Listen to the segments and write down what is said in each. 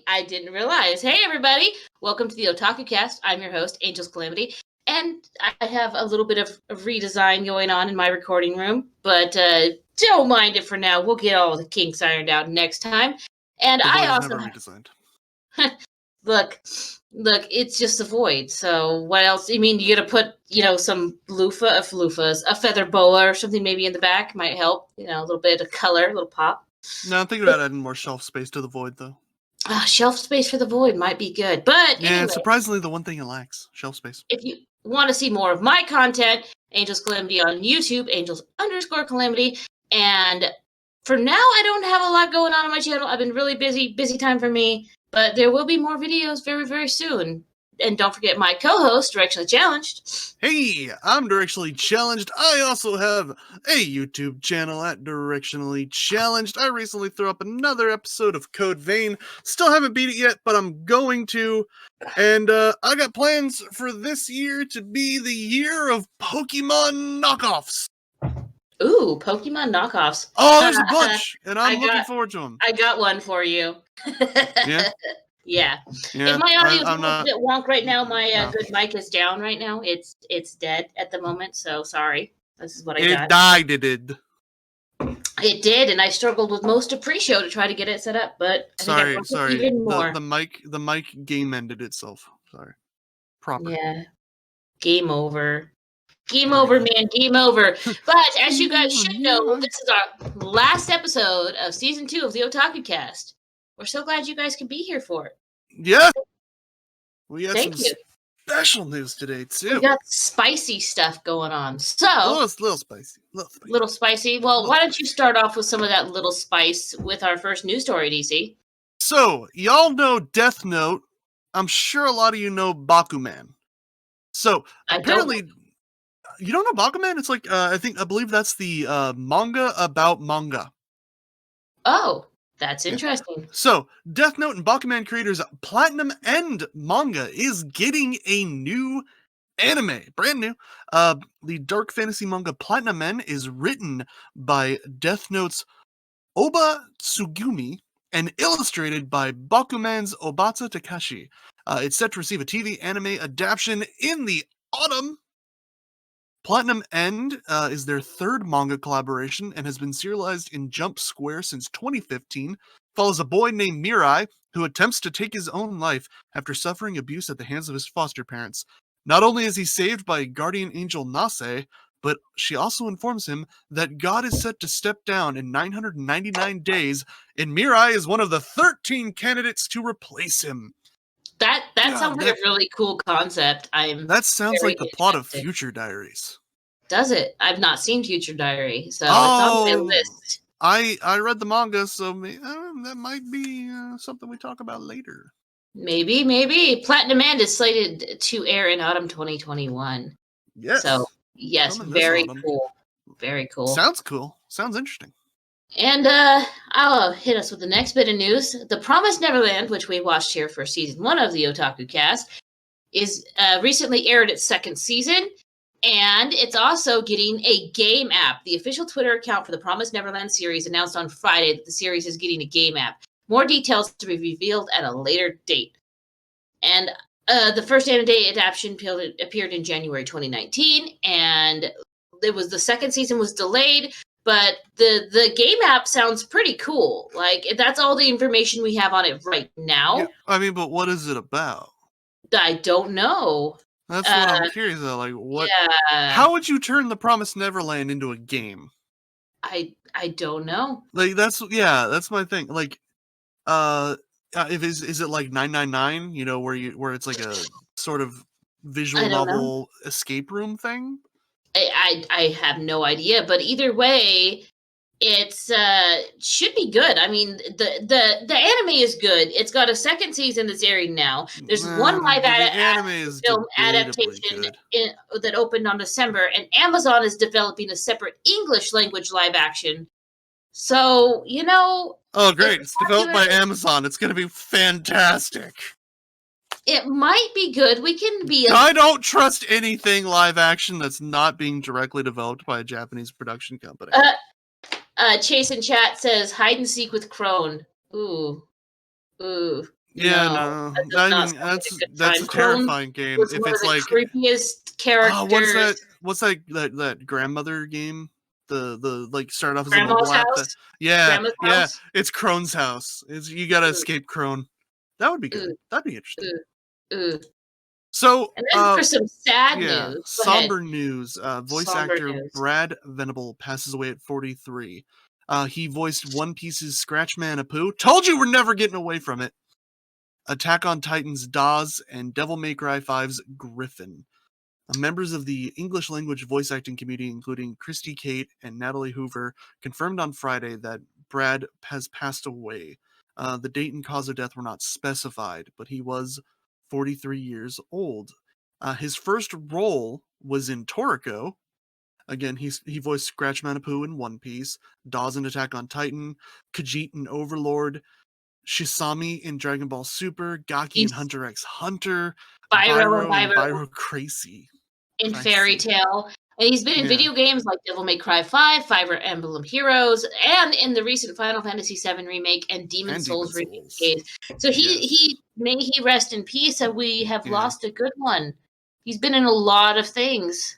I didn't realize. Hey, everybody. Welcome to the Otakucast. I'm your host, Angel's Calamity. And I have a little bit of redesign going on in my recording room. But don't mind it for now. We'll get all the kinks ironed out next time. And The I void is also... never redesigned. Look, it's just a void. So what else? You mean you gotta put, some loofahs, a feather boa or something maybe in the back might help. A little bit of color, a little pop. No, I'm thinking about adding more shelf space to the void, though. Shelf space for the void might be good. But yeah, anyway, surprisingly, the one thing it lacks, shelf space. If you want to see more of my content, Angel's Calamity on YouTube, Angels_Calamity. And for now, I don't have a lot going on my channel. I've been really busy time for me. But there will be more videos very, very soon. And don't forget my co-host, Directionally Challenged. Hey, I'm Directionally Challenged. I also have a YouTube channel at Directionally Challenged. I recently threw up another episode of Code Vein. Still haven't beat it yet, but I'm going to. And I got plans for this year to be the year of Pokemon knockoffs. Ooh, Pokemon knockoffs. Oh, there's a bunch, and I'm looking forward to them. I got one for you. Yeah? Yeah. If my audio is a little bit wonk right now, my good mic is down right now. It's dead at the moment, so sorry. This is what I got. It died, it did. It did, and I struggled with most of pre-show to try to get it set up, but I think I broke it even more. The mic game ended itself. Sorry. Proper. Yeah. Game over. Game over, man. Game over. But as you guys should know, this is our last episode of Season 2 of the Otakucast. We're so glad you guys could be here for it. Yeah. We got some special news today, too. We got spicy stuff going on. So, little spicy. Little spicy. Well, why don't you start off with some of that little spice with our first news story, DC? So, y'all know Death Note. I'm sure a lot of you know Bakuman. So, apparently... You don't know Bakuman? It's like, I believe that's the manga about manga. Oh, that's interesting. Yeah. So, Death Note and Bakuman creators Platinum End Manga is getting a new anime. Brand new. The dark fantasy manga Platinum End is written by Death Note's Oba Tsugumi and illustrated by Bakuman's Obata Takashi. It's set to receive a TV anime adaptation in the autumn. Platinum End is their third manga collaboration and has been serialized in Jump Square since 2015. Follows a boy named Mirai who attempts to take his own life after suffering abuse at the hands of his foster parents. Not only is he saved by guardian angel Nase, but she also informs him that God is set to step down in 999 days, and Mirai is one of the 13 candidates to replace him. That sounds like a really cool concept. That sounds like the plot of Future Diaries. Does it? I've not seen Future Diary, so it's on my list. I read the manga, so that might be something we talk about later. Maybe. Platinum End is slated to air in autumn 2021. Yes. So, yes, very cool. Very cool. Sounds cool. Sounds interesting. And I'll hit us with the next bit of news. The Promise Neverland, which we watched here for season 1 of the Otakucast, is recently aired its second season, and it's also getting a game app. The official Twitter account for the Promise Neverland series announced on Friday that the series is getting a game app. More details to be revealed at a later date. And the first anime adaptation appeared in January 2019, and the second season was delayed. But the game app sounds pretty cool. Like, that's all the information we have on it right now. Yeah, I mean, but what is it about? I don't know. That's what I'm curious about. Like, what? Yeah. How would you turn the Promised Neverland into a game? I don't know. Like, that's my thing. Like, is it like 999? You know, where it's like a sort of visual novel escape room thing? I have no idea, but either way, it's should be good. I mean, the anime is good. It's got a second season that's airing now. There's one live film adaptation that opened on December, and Amazon is developing a separate English language live action. So, Oh, great. It's developed by Amazon. It's going to be fantastic. It might be good. We can be... I don't trust anything live action that's not being directly developed by a Japanese production company. Chase in chat says, hide and seek with Crone. Ooh. Yeah, No, no. that does I not mean, sound like a good that's time. a Crone terrifying game. was If one of it's the like, creepiest oh, characters. what's that grandmother game? The like started off as a Grandma's mobile app. house. Yeah, Grandma's yeah. house. It's Crone's house. You gotta Ooh, escape Crone. That would be good. ooh, That'd be interesting. ooh, ooh. So, And then for some sad yeah, news, go ahead. somber news. Voice Somber actor news. Brad Venable passes away at 43. He voiced One Piece's Scratchman Apu. Told you we're never getting away from it. Attack on Titan's Dawes and Devil May Cry 5's Griffin. Members of the English language voice acting community, including Christy Kate and Natalie Hoover, confirmed on Friday that Brad has passed away. The date and cause of death were not specified, but he was 43 years old. His first role was in Toriko. Again, he voiced Scratch Manitou in One Piece, Dawes in Attack on Titan, Khajiit in Overlord, Shisami in Dragon Ball Super, Gaki in He's Hunter x Hunter, Byro and Byro and Byro Byro Crazy. in Fairy Tale. And he's been in Yeah. video games like Devil May Cry 5, Fire Emblem Heroes, and in the recent Final Fantasy VII remake and Demon Souls remake games. So may he rest in peace, and we have lost a good one. He's been in a lot of things.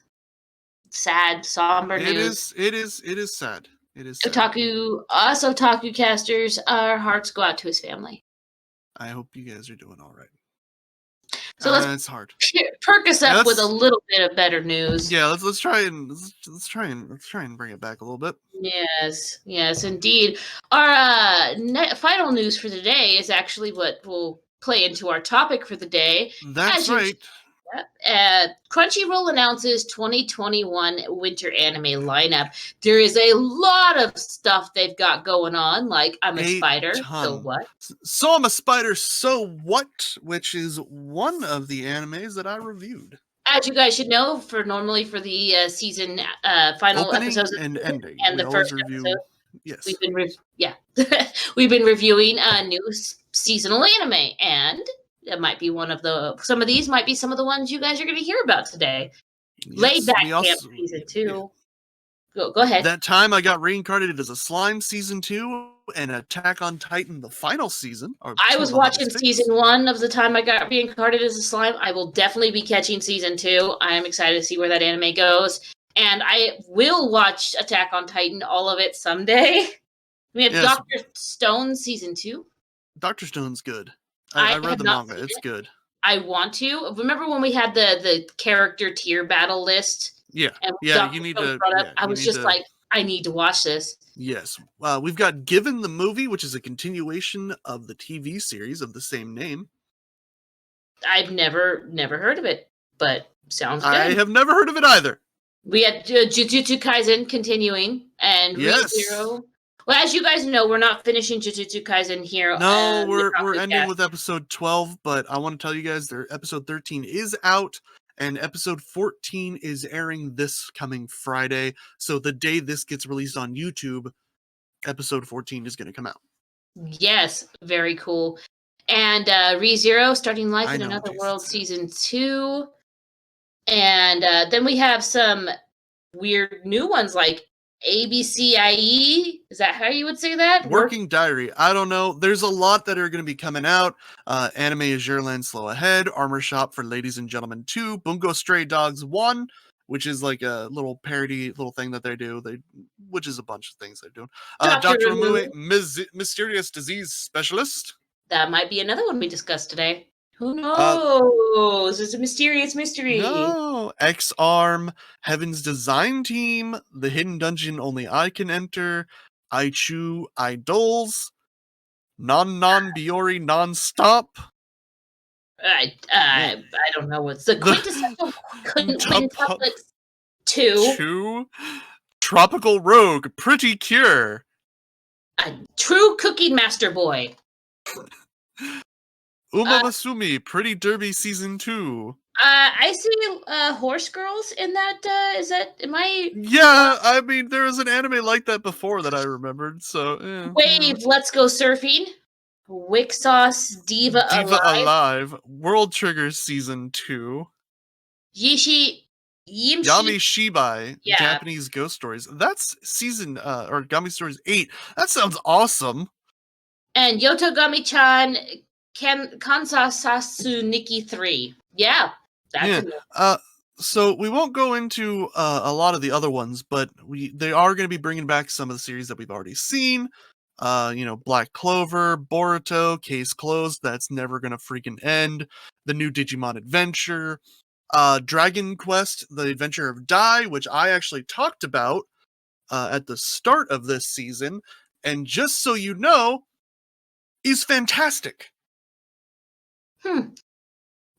Sad, somber news. It is sad. It is sad. Otaku casters, our hearts go out to his family. I hope you guys are doing all right. So it's hard. Perk us up with a little bit of better news. Yeah, let's try and bring it back a little bit. Yes, indeed. Our final news for today is actually what will play into our topic for the day. That's right. Crunchyroll announces 2021 winter anime lineup. There is a lot of stuff they've got going on, like I'm a Spider, so what? So I'm a Spider, so what? Which is one of the animes that I reviewed. As you guys should know, normally for the season final opening episodes and ending, and the first episode, yes, we've been reviewing a new seasonal anime, and it might be some of these might be some of the ones you guys are going to hear about today. Yes, Laid Back Camp season 2. Yeah. Go ahead. That time I got reincarnated as a slime season 2 and Attack on Titan the final season. I was watching season 1 of the time I got reincarnated as a slime. I will definitely be catching season 2. I am excited to see where that anime goes. And I will watch Attack on Titan, all of it someday. We have Dr. Stone season 2. Dr. Stone's good. I read the manga. It's good. I want to. Remember when we had the character tier battle list? Yeah. And you need to. I was just like, I need to watch this. Yes. We've got Given the movie, which is a continuation of the TV series of the same name. I've never heard of it, but sounds good. I have never heard of it either. We had Jujutsu Kaisen continuing, and ReZero. Well, as you guys know, we're not finishing Jujutsu Kaisen here. No, we're ending with episode 12, but I want to tell you guys episode 13 is out, and episode 14 is airing this coming Friday. So the day this gets released on YouTube, episode 14 is going to come out. Yes, very cool. And ReZero, Starting Life in Another World season 2. And then we have some weird new ones like ABCIE. Is that how you would say that? Working Diary. I don't know. There's a lot that are going to be coming out. Anime Azureland Slow Ahead, Armor Shop for Ladies and Gentlemen 2, Bungo Stray Dogs 1, which is like a little parody little thing that they do. Which is a bunch of things they're doing. Dr. Umue, Mysterious Disease Specialist. That might be another one we discussed today. Who knows? It's a mysterious mystery. No. X-Arm, Heaven's Design Team, The Hidden Dungeon Only I Can Enter, Aichu Idols, Non Biori Nonstop. I don't know what's the quintessential quintuplets 2. Tropical Rogue, Pretty Cure. True Cookie Master Boy. Uma Masumi, Pretty Derby Season 2. I see horse girls in that. Am I? Yeah, I mean, there was an anime like that before that I remembered, so. Yeah, Wave, Let's Go Surfing. Wick Sauce, Diva Alive. World Trigger Season 2. Yami Shibai, Japanese Ghost Stories. That's season, or Gami Stories 8. That sounds awesome. And Yotogami-chan, Kansasasu Nikki 3. Yeah, that's So we won't go into a lot of the other ones, but they are going to be bringing back some of the series that we've already seen. Black Clover, Boruto, Case Closed, that's never going to freaking end. The new Digimon Adventure, Dragon Quest, The Adventure of Dai, which I actually talked about at the start of this season, and just so you know, is fantastic.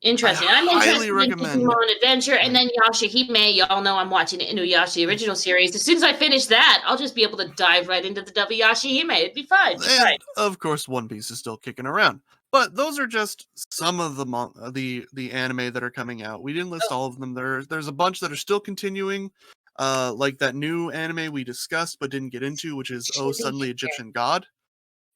Interesting. I'm interested in recommend. Digimon Adventure, and then Yashahime. Y'all know I'm watching the Inuyasha original series. As soon as I finish that, I'll just be able to dive right into the Yashahime. It'd be fine. And of course, One Piece is still kicking around. But those are just some of the anime that are coming out. We didn't list all of them. There's a bunch that are still continuing, like that new anime we discussed but didn't get into, which is Oh Suddenly Egyptian God,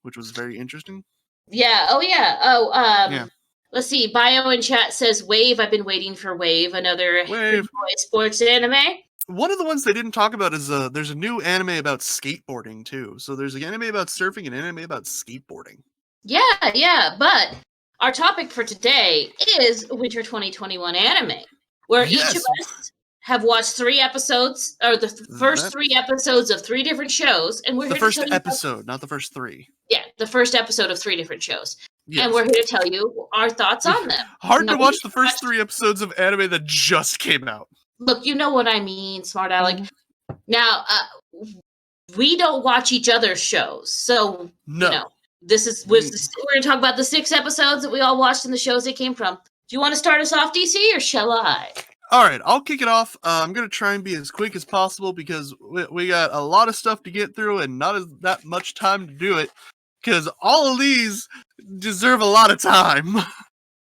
which was very interesting. Yeah. Oh yeah. Oh Yeah. Let's see. Bio in chat says Wave. I've been waiting for Wave, another Wave. sports anime. One of the ones they didn't talk about is there's a new anime about skateboarding too. So there's an anime about surfing and an anime about skateboarding. Yeah. But our topic for today is Winter 2021 anime, where each of us have watched 3 episodes, or the first 3 episodes of 3 different shows, and we're the first episode, not the first 3. Yeah, the first episode of 3 different shows. Yes. And we're here to tell you our thoughts on them. Hard to watch the first 3 episodes of anime that just came out. Look, you know what I mean, Smart Alec. Now, we don't watch each other's shows, so no. We're going to talk about the 6 episodes that we all watched and the shows they came from. Do you want to start us off, DC, or shall I? All right, I'll kick it off. I'm going to try and be as quick as possible because we got a lot of stuff to get through and not that much time to do it, because all of these deserve a lot of time.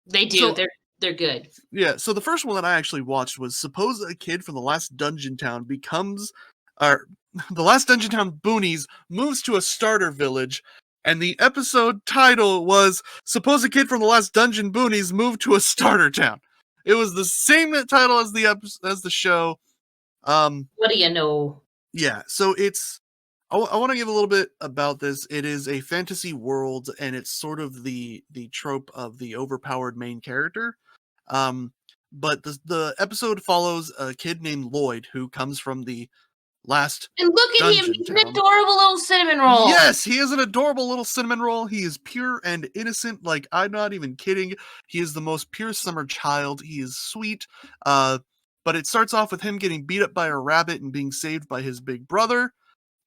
They do. So, they're good. Yeah, so the first one that I actually watched was Suppose a Kid from the Last Dungeon Town the Last Dungeon Town Boonies moves to a starter village, and the episode title was Suppose a Kid from the Last Dungeon Boonies moved to a starter town. It was the same title as the show. What do you know? Yeah, so I want to give a little bit about this. It is a fantasy world, and it's sort of the trope of the overpowered main character. But the episode follows a kid named Lloyd who comes from the last and look at him, he's an adorable little cinnamon roll. Yes, he is an adorable little cinnamon roll. He is pure and innocent. Like, I'm not even kidding. He is the most pure summer child. He is sweet. But it starts off with him getting beat up by a rabbit and being saved by his big brother.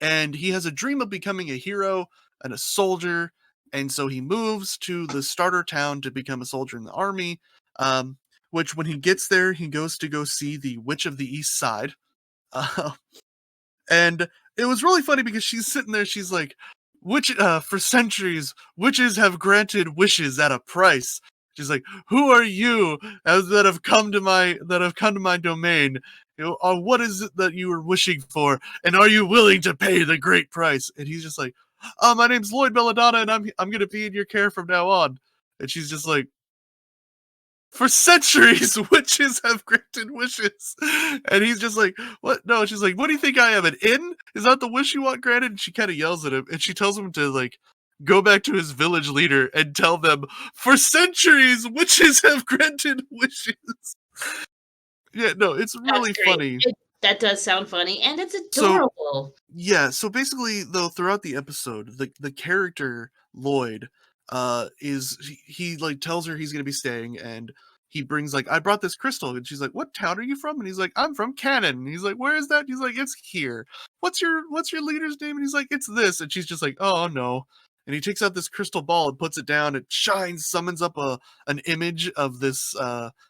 And he has a dream of becoming a hero and a soldier. And so he moves to the starter town to become a soldier in the army. Which when he gets there, he goes to go see the Witch of the East Side. And it was really funny because she's sitting there, she's like, for centuries, witches have granted wishes at a price. She's like, who are you that have come to my domain? What is it that you were wishing for? And are you willing to pay the great price? And he's just like, my name's Lloyd Belladonna, and I'm gonna be in your care from now on. And she's just like, for centuries, witches have granted wishes. And he's just like, what? No, she's like, what do you think I am, an inn? Is that the wish you want granted? And she kind of yells at him, and she tells him to, like, go back to his village leader and tell them, for centuries, witches have granted wishes. Yeah, no, it's really funny. That does sound funny, and it's adorable. So basically, though, throughout the episode, the character, Lloyd, he like tells her he's gonna be staying, and he brings like, I brought this crystal, and she's like, what town are you from? And he's like, I'm from Cannon. And he's like, where is that? And he's like, it's here. What's your leader's name? And he's like, it's this. And she's just like, oh no. And he takes out this crystal ball and puts it down. It shines, summons up an image of this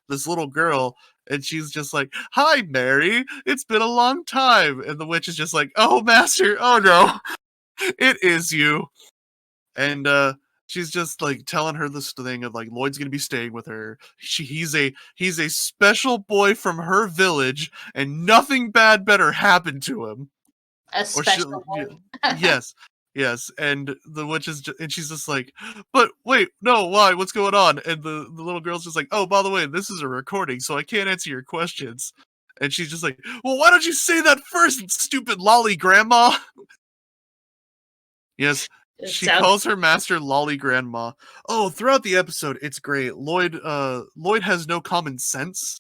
little girl, and she's just like, hi Mary, it's been a long time. And the witch is just like, oh master, oh no, it is you. And she's just like telling her this thing of like, Lloyd's gonna be staying with her. He's a special boy from her village, and nothing bad better happen to him. A special boy. Yes. And the witch and she's just like, but wait, no, why? What's going on? And the little girl's just like, oh, by the way, this is a recording, so I can't answer your questions. And she's just like, well, why don't you say that first, stupid lolly grandma? Yes. She calls her master Lolly Grandma. Oh, throughout the episode, it's great. Lloyd has no common sense.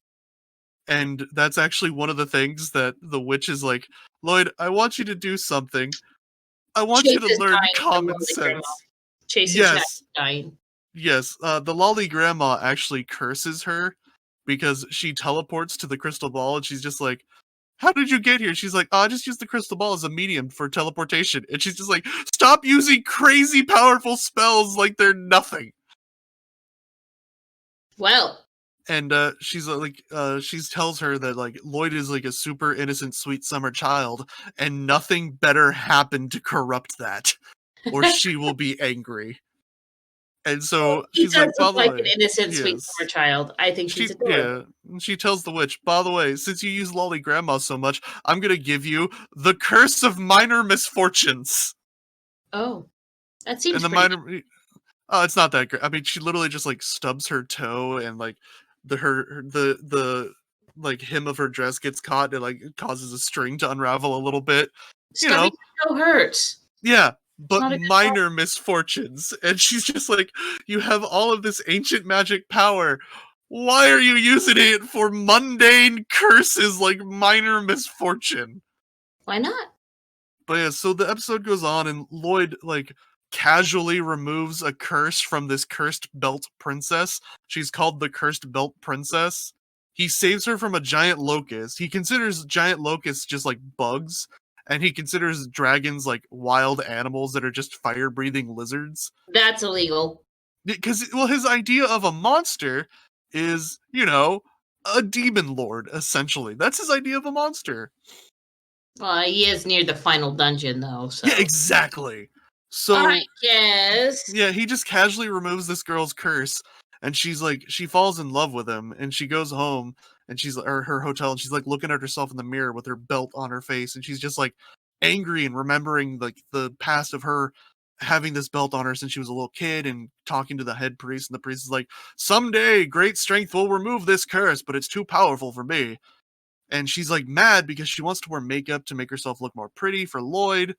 And that's actually one of the things that the witch is like, Lloyd, I want you to do something. I want you Chase to is learn dying from common Lolly Grandma. sense. Chase and Chat is dying. Yes. The Lolly Grandma actually curses her because she teleports to the crystal ball and she's just like, how did you get here? She's like, oh, I just used the crystal ball as a medium for teleportation. And she's just like, stop using crazy powerful spells like they're nothing. Well. And she's like, she tells her that like Lloyd is like a super innocent, sweet summer child, and nothing better happened to corrupt that, or she will be angry. And so she's like, by the way, an innocent, sweet summer child. I think she's adorable. Yeah, she tells the witch, by the way, since you use Lolly Grandma so much, I'm gonna give you the curse of minor misfortunes. Oh, that seems and the pretty minor. Oh, it's not that great. I mean, she literally just like stubs her toe, and like the like hem of her dress gets caught, and it like causes a string to unravel a little bit. Stubbing your toe hurts. Yeah, but minor misfortunes. And she's just like, you have all of this ancient magic power. Why are you using it for mundane curses like minor misfortune? Why not? But yeah, so the episode goes on, and Lloyd like casually removes a curse from this cursed belt princess. She's called the Cursed Belt Princess. He saves her from a giant locust. He considers giant locusts just like bugs, and he considers dragons like wild animals that are just fire-breathing lizards. That's illegal. Because, well, his idea of a monster is, a demon lord, essentially. That's his idea of a monster. Well, he is near the final dungeon, though. So. Yeah, exactly. So I guess. Yeah, he just casually removes this girl's curse, and she's like, she falls in love with him, and she goes home, and or her hotel, and she's like looking at herself in the mirror with her belt on her face, and she's just like angry and remembering like the past of her having this belt on her since she was a little kid, and talking to the head priest, and the priest is like, someday great strength will remove this curse, but it's too powerful for me. And she's like mad because she wants to wear makeup to make herself look more pretty for Lloyd.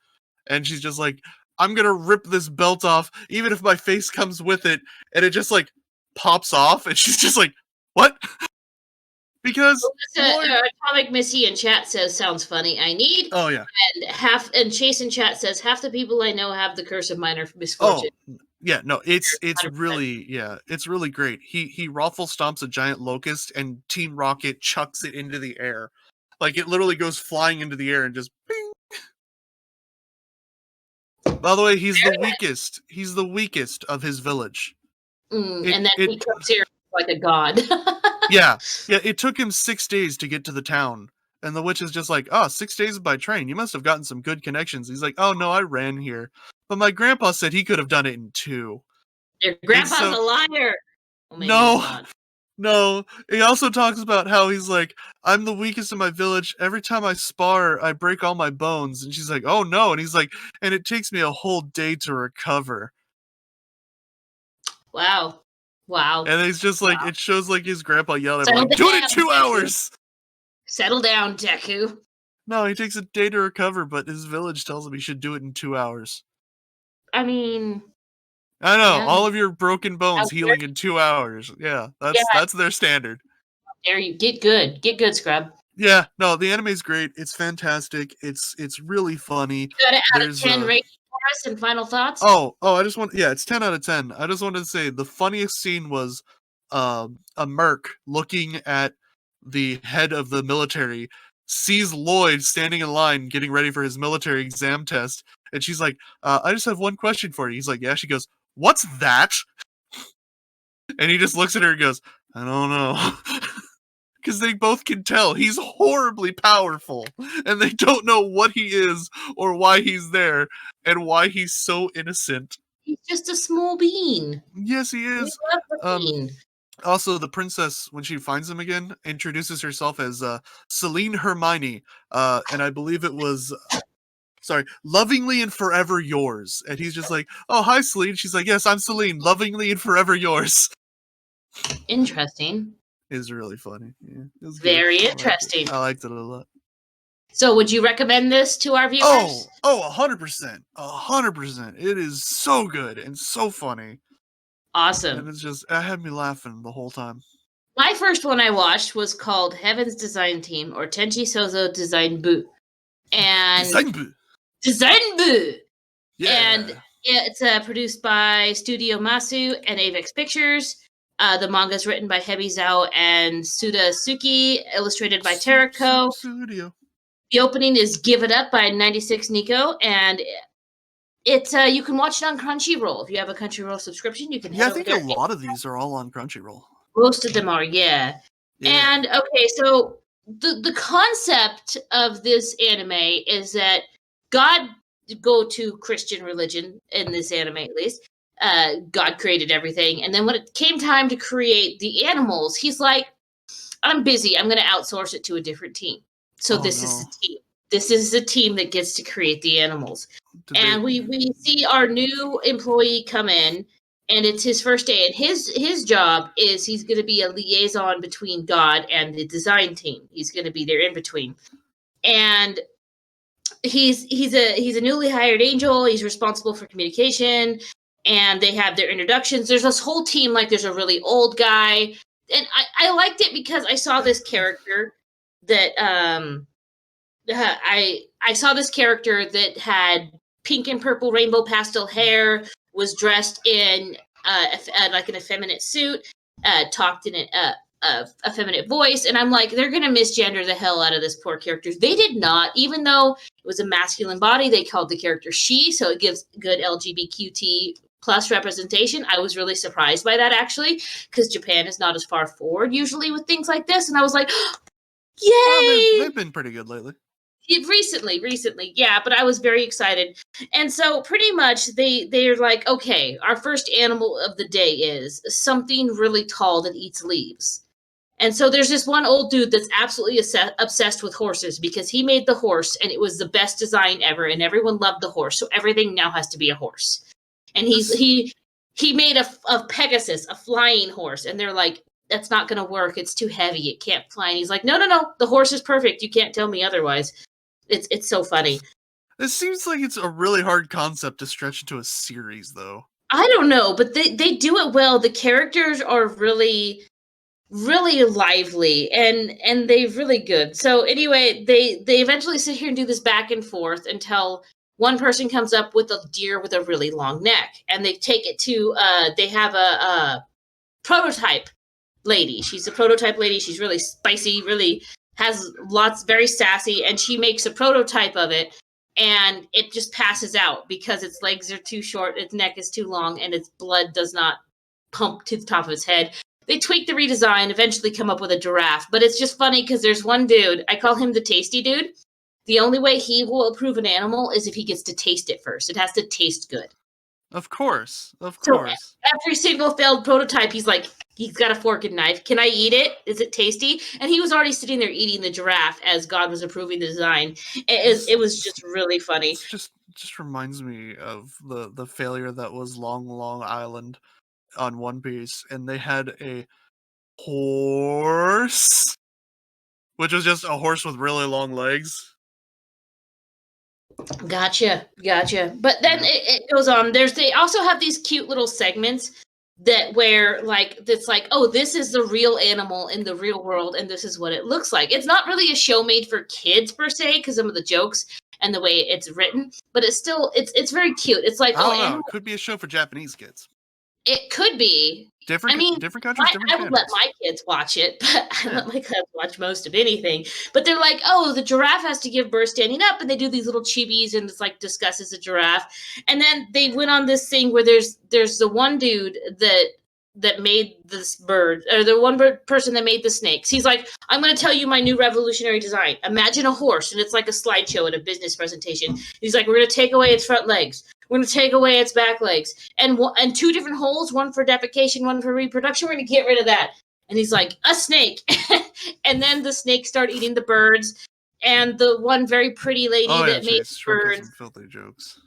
And she's just like, I'm gonna rip this belt off, even if my face comes with it. And it just like pops off. And she's just like, what? Because Atomic Missy in chat says sounds funny. I need. Oh yeah. And Chase in chat says half the people I know have the curse of minor misfortune. Oh yeah, no, it's really it's really great. He raffle stomps a giant locust, and Team Rocket chucks it into the air. Like it literally goes flying into the air and just bing. By the way, he's the weakest. He's the weakest of his village. And then he comes here like a god. Yeah, it took him 6 days to get to the town. And the witch is just like, 6 days by train. You must have gotten some good connections. He's like, oh no, I ran here. But my grandpa said he could have done it in 2. Your grandpa's a liar. Oh, no. He also talks about how he's like, I'm the weakest in my village. Every time I spar, I break all my bones. And she's like, oh no. And he's like, and it takes me a whole day to recover. Wow. And it's just like, it shows like his grandpa yelled at him, like, do it in 2 hours. Settle down, Deku. No, he takes a day to recover, but his village tells him he should do it in 2 hours. I mean, I know, all of your broken bones healing in 2 hours. Yeah, that's their standard. There you get good. Get good, Scrub. Yeah, no, the anime's great. It's fantastic. It's really funny. You got it out of 10 rating for us and final thoughts? It's 10 out of 10. I just wanted to say the funniest scene was a merc looking at the head of the military, sees Lloyd standing in line getting ready for his military exam test, and she's like, I just have one question for you. He's like, yeah. She goes, what's that? And he just looks at her and goes, I don't know. Because they both can tell he's horribly powerful, and they don't know what he is or why he's there and why he's so innocent. He's just a small bean. Yes, he is. Bean. Also, the princess, when she finds him again, introduces herself as Celine Hermione, and I believe it was, lovingly and forever yours. And he's just like, oh, hi, Celine. She's like, yes, I'm Celine, lovingly and forever yours. Interesting. It was really funny. Yeah, it was very interesting. I liked it a lot. So would you recommend this to our viewers? 100%. 100%. It is so good and so funny. Awesome. And it had me laughing the whole time. My first one I watched was called Heaven's Design Team, or Tenchi Sozo Design Bu. And Design Bu! Yeah. And it's produced by Studio Masu and Avex Pictures. The manga is written by Hebi Zhao and Suda Suki, illustrated by Terako. Studio. The opening is Give It Up by 96 Nico, and it's you can watch it on Crunchyroll. If you have a Crunchyroll subscription, you can head over there. I think a lot of these are all on Crunchyroll. Most of them are, yeah. And okay, so the concept of this anime is that God, go to Christian religion in this anime at least, God created everything, and then when it came time to create the animals, he's like, I'm busy, I'm going to outsource it to a different team. So is the team. This is the team that gets to create the animals. And we see our new employee come in, and it's his first day, and his job is he's going to be a liaison between God and the design team. He's going to be their in between, and he's a newly hired angel. He's responsible for communication, and they have their introductions. There's this whole team, like there's a really old guy, and I liked it because I saw this character that I saw this character that had pink and purple rainbow pastel hair, was dressed in like an effeminate suit, talked in a effeminate voice, and I'm like, they're gonna misgender the hell out of this poor character. They did not, even though it was a masculine body, they called the character she, so it gives good LGBTQ plus representation. I was really surprised by that, actually, because Japan is not as far forward usually with things like this, and I was like, yay! They've been pretty good lately. Recently, yeah, but I was very excited. And so pretty much they're like, okay, our first animal of the day is something really tall that eats leaves. And so there's this one old dude that's absolutely obsessed with horses because he made the horse and it was the best design ever and everyone loved the horse. So everything now has to be a horse. And he made a Pegasus, a flying horse, and they're like, that's not going to work. It's too heavy. It can't fly. And he's like, no, the horse is perfect. You can't tell me otherwise. It's so funny. It seems like it's a really hard concept to stretch into a series, though. I don't know, but they do it well. The characters are really, really lively, and they're really good. So anyway, they eventually sit here and do this back and forth until one person comes up with a deer with a really long neck, and they take it to they have a prototype lady. She's a prototype lady. She's really spicy, really has lots, very sassy, and she makes a prototype of it, and it just passes out because its legs are too short, its neck is too long, and its blood does not pump to the top of its head. They tweak the redesign, eventually come up with a giraffe, but it's just funny because there's one dude, I call him the tasty dude. The only way he will approve an animal is if he gets to taste it first. It has to taste good. Of course. So every single failed prototype, he's like, he's got a fork and knife. Can I eat it? Is it tasty? And he was already sitting there eating the giraffe as God was approving the design. It was just really funny. It just reminds me of the failure that was Long Island on One Piece, and they had a horse, which was just a horse with really long legs. Gotcha. But then it goes on. They also have these cute little segments that where like it's like, oh, this is the real animal in the real world, and this is what it looks like. It's not really a show made for kids per se, because some of the jokes and the way it's written, but it's still it's very cute. It's like, it could be a show for Japanese kids. It could be. Different countries, different I would let my kids watch it, but I let my kids watch most of anything. But they're like, oh, the giraffe has to give birth standing up, and they do these little chibis, and it's like discusses a giraffe. And then they went on this thing where there's the one dude that made this bird, or the one person that made the snakes. He's like, I'm going to tell you my new revolutionary design. Imagine a horse, and it's like a slideshow at a business presentation. He's like, we're going to take away its front legs. We're going to take away its back legs. And two different holes, one for defecation, one for reproduction. We're going to get rid of that. And he's like, a snake. And then the snakes start eating the birds. And the one very pretty lady that made birds. Filthy jokes.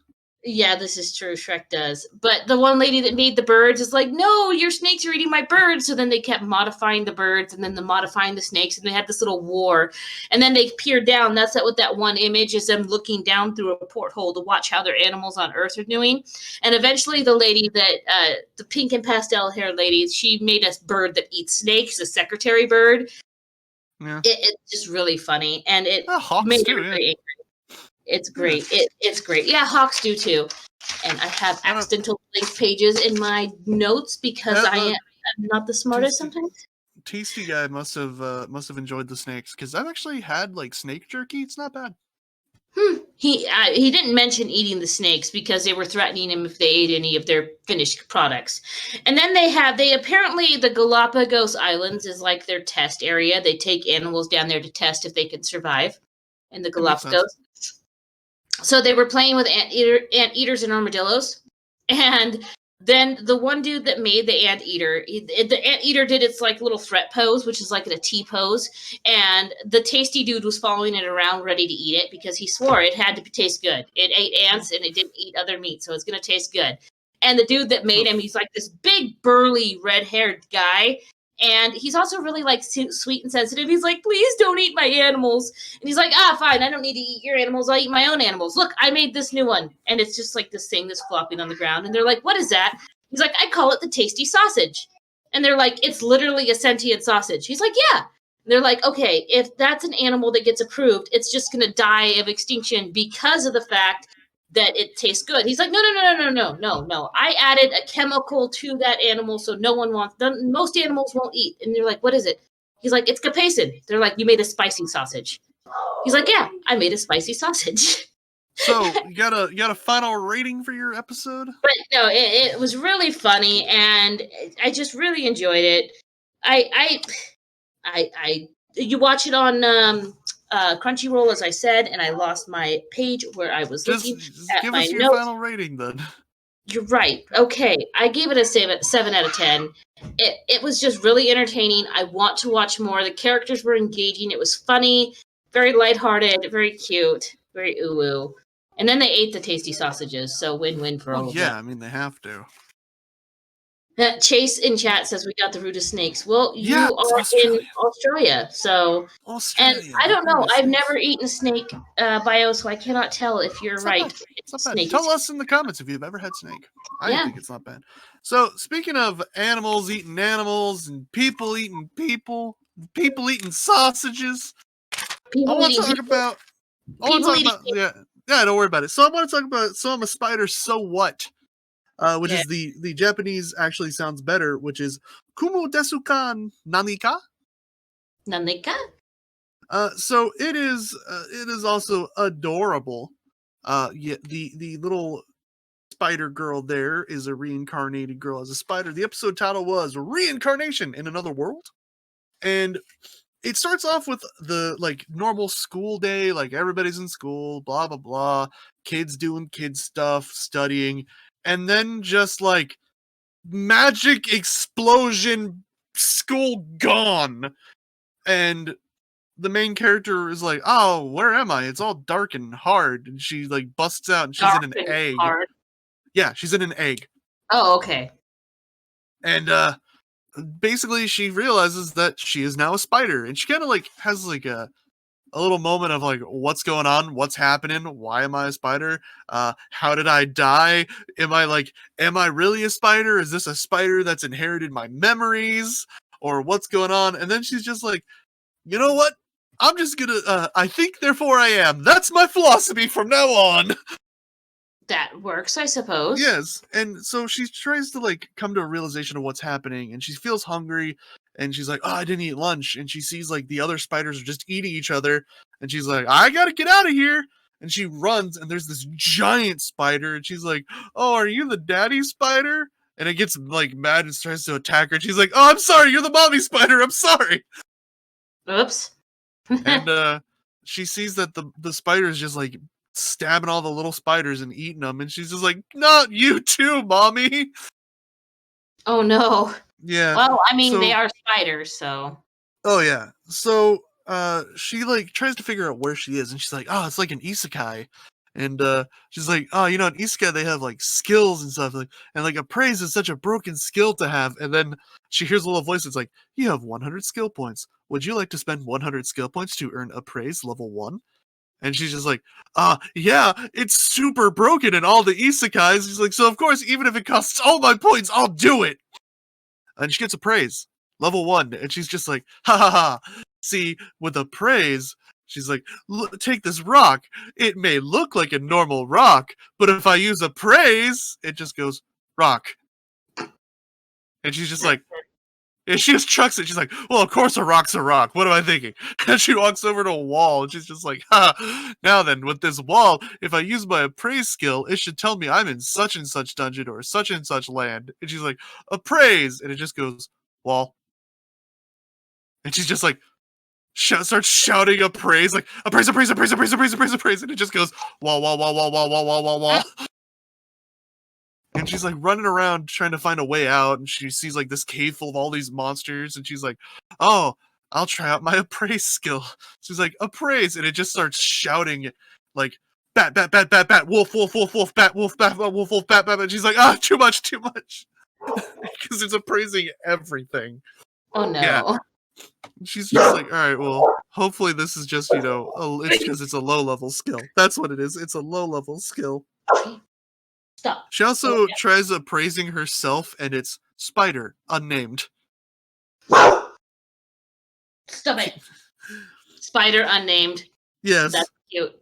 Yeah, this is true. Shrek does. But the one lady that made the birds is like, no, your snakes are eating my birds. So then they kept modifying the birds and then modifying the snakes, and they had this little war. And then they peered down. That's what that one image is, them looking down through a porthole to watch how their animals on Earth are doing. And eventually the lady the pink and pastel hair lady, she made a bird that eats snakes, a secretary bird. Yeah. It's just really funny. And it Hawks made too, everybody yeah. angry. It's great. It's great. Yeah, hawks do too. And I have accidental link pages in my notes because I'm not the smartest sometimes. Tasty guy must have enjoyed the snakes, because I've actually had like snake jerky. It's not bad. He didn't mention eating the snakes because they were threatening him if they ate any of their finished products. And then they apparently, the Galapagos Islands is like their test area. They take animals down there to test if they can survive in the Galapagos. So they were playing with anteaters and armadillos, and then the one dude that made the anteater, the anteater did its like little threat pose, which is like a T pose, and the tasty dude was following it around ready to eat it because he swore it had to taste good. It ate ants and it didn't eat other meat, so it's gonna taste good. And the dude that made him, he's like this big burly red-haired guy. And he's also really like sweet and sensitive. He's like, please don't eat my animals. And he's like, fine. I don't need to eat your animals. I'll eat my own animals. Look, I made this new one. And it's just like this thing that's flopping on the ground. And they're like, what is that? He's like, I call it the tasty sausage. And they're like, it's literally a sentient sausage. He's like, yeah. And they're like, okay, if that's an animal that gets approved, it's just going to die of extinction because of the fact that it tastes good. He's like, no. I added a chemical to that animal so most animals won't eat. And they're like, what is it? He's like, it's capsaicin. They're like, you made a spicy sausage. He's like, yeah, I made a spicy sausage. So you got a final rating for your episode? But no, it was really funny, and I just really enjoyed it. You watch it on Crunchyroll, as I said, and I lost my page where I was looking at give my us your notes. final rating then. You're right. Okay, I gave it a 7 out of 10. It was just really entertaining. I want to watch more. The characters were engaging. It was funny, very lighthearted, very cute, very ooh-woo. And then they ate the tasty sausages, so win-win for all of them. Yeah, I mean, they have to. Chase in chat says we got the rudest snakes. Well, you are in Australia, so and I don't know. I've never eaten a snake, Bio, so I cannot tell if you're right. It's not bad. Tell us in the comments if you've ever had snake. I think it's not bad. So speaking of animals eating animals and people eating people eating sausages, I want to talk about. Yeah, don't worry about it. So I want to talk about So I'm a Spider, So What? Which is the Japanese actually sounds better, which is Kumo desu ka nanika? Nanika? So it is also adorable. The little spider girl there is a reincarnated girl as a spider. The episode title was Reincarnation in Another World. And it starts off with the like normal school day, like everybody's in school, blah blah blah, kids doing kid stuff, studying, and then just like magic explosion, school gone. And the main character is like, oh, where am I? It's all dark and hard. And she like busts out and she's in an egg. Hard. Yeah, she's in an egg. Oh, okay. And basically she realizes that she is now a spider. And she kind of like has like a little moment of like, what's going on? What's happening? Why am I a spider? How did I die? Am I really a spider? Is this a spider that's inherited my memories? Or what's going on? And then she's just like, you know what? I'm just gonna, I think, therefore I am. That's my philosophy from now on. That works, I suppose. Yes. And so she tries to like come to a realization of what's happening, and she feels hungry, and she's like, oh, I didn't eat lunch. And she sees like the other spiders are just eating each other, and she's like, I gotta get out of here. And she runs, and there's this giant spider, and she's like, oh, are you the daddy spider? And it gets like mad and tries to attack her. And she's like, oh, I'm sorry, you're the mommy spider. I'm sorry. Oops. And she sees that the spider is just like stabbing all the little spiders and eating them, and she's just like, not you too, mommy. Oh no. Yeah. Well, I mean, they are spiders, so. Oh yeah. So she like tries to figure out where she is, and she's like, oh, it's like an isekai. And she's like, oh, in isekai they have like skills and stuff, like, and like appraise is such a broken skill to have. And then she hears a little voice that's like, you have 100 skill points. Would you like to spend 100 skill points to earn appraise level 1? And she's just like, yeah, it's super broken in all the isekais. She's like, so of course, even if it costs all my points, I'll do it. And she gets appraise level 1, and she's just like, ha ha ha. See, with appraise, she's like, take this rock. It may look like a normal rock, but if I use appraise, it just goes rock. And she's just like, and she just chucks it. She's like, well, of course a rock's a rock. What am I thinking? And she walks over to a wall, and she's just like, ha, now then, with this wall, if I use my appraise skill, it should tell me I'm in such and such dungeon or such and such land. And she's like, appraise. And it just goes, wall. And she's just like, starts shouting appraise, like, appraise, appraise, appraise, appraise, appraise, appraise, appraise. And it just goes, wall, wall, wall, wall, wall, wall, wall, wall, wall. And she's like running around trying to find a way out, and she sees like this cave full of all these monsters, and she's like, oh, I'll try out my appraise skill. She's like, appraise, and it just starts shouting like, bat, bat, bat, bat, bat, wolf, wolf, wolf, wolf, bat, wolf, bat, wolf, wolf, bat, bat, and she's like, too much, too much. Because it's appraising everything. Oh no. Yeah. She's just like, all right, well, hopefully this is just, it's because it's a low-level skill. That's what it is. It's a low-level skill. Stop. She also tries appraising herself, and it's spider, unnamed. Stop it. Spider, unnamed. Yes. That's cute.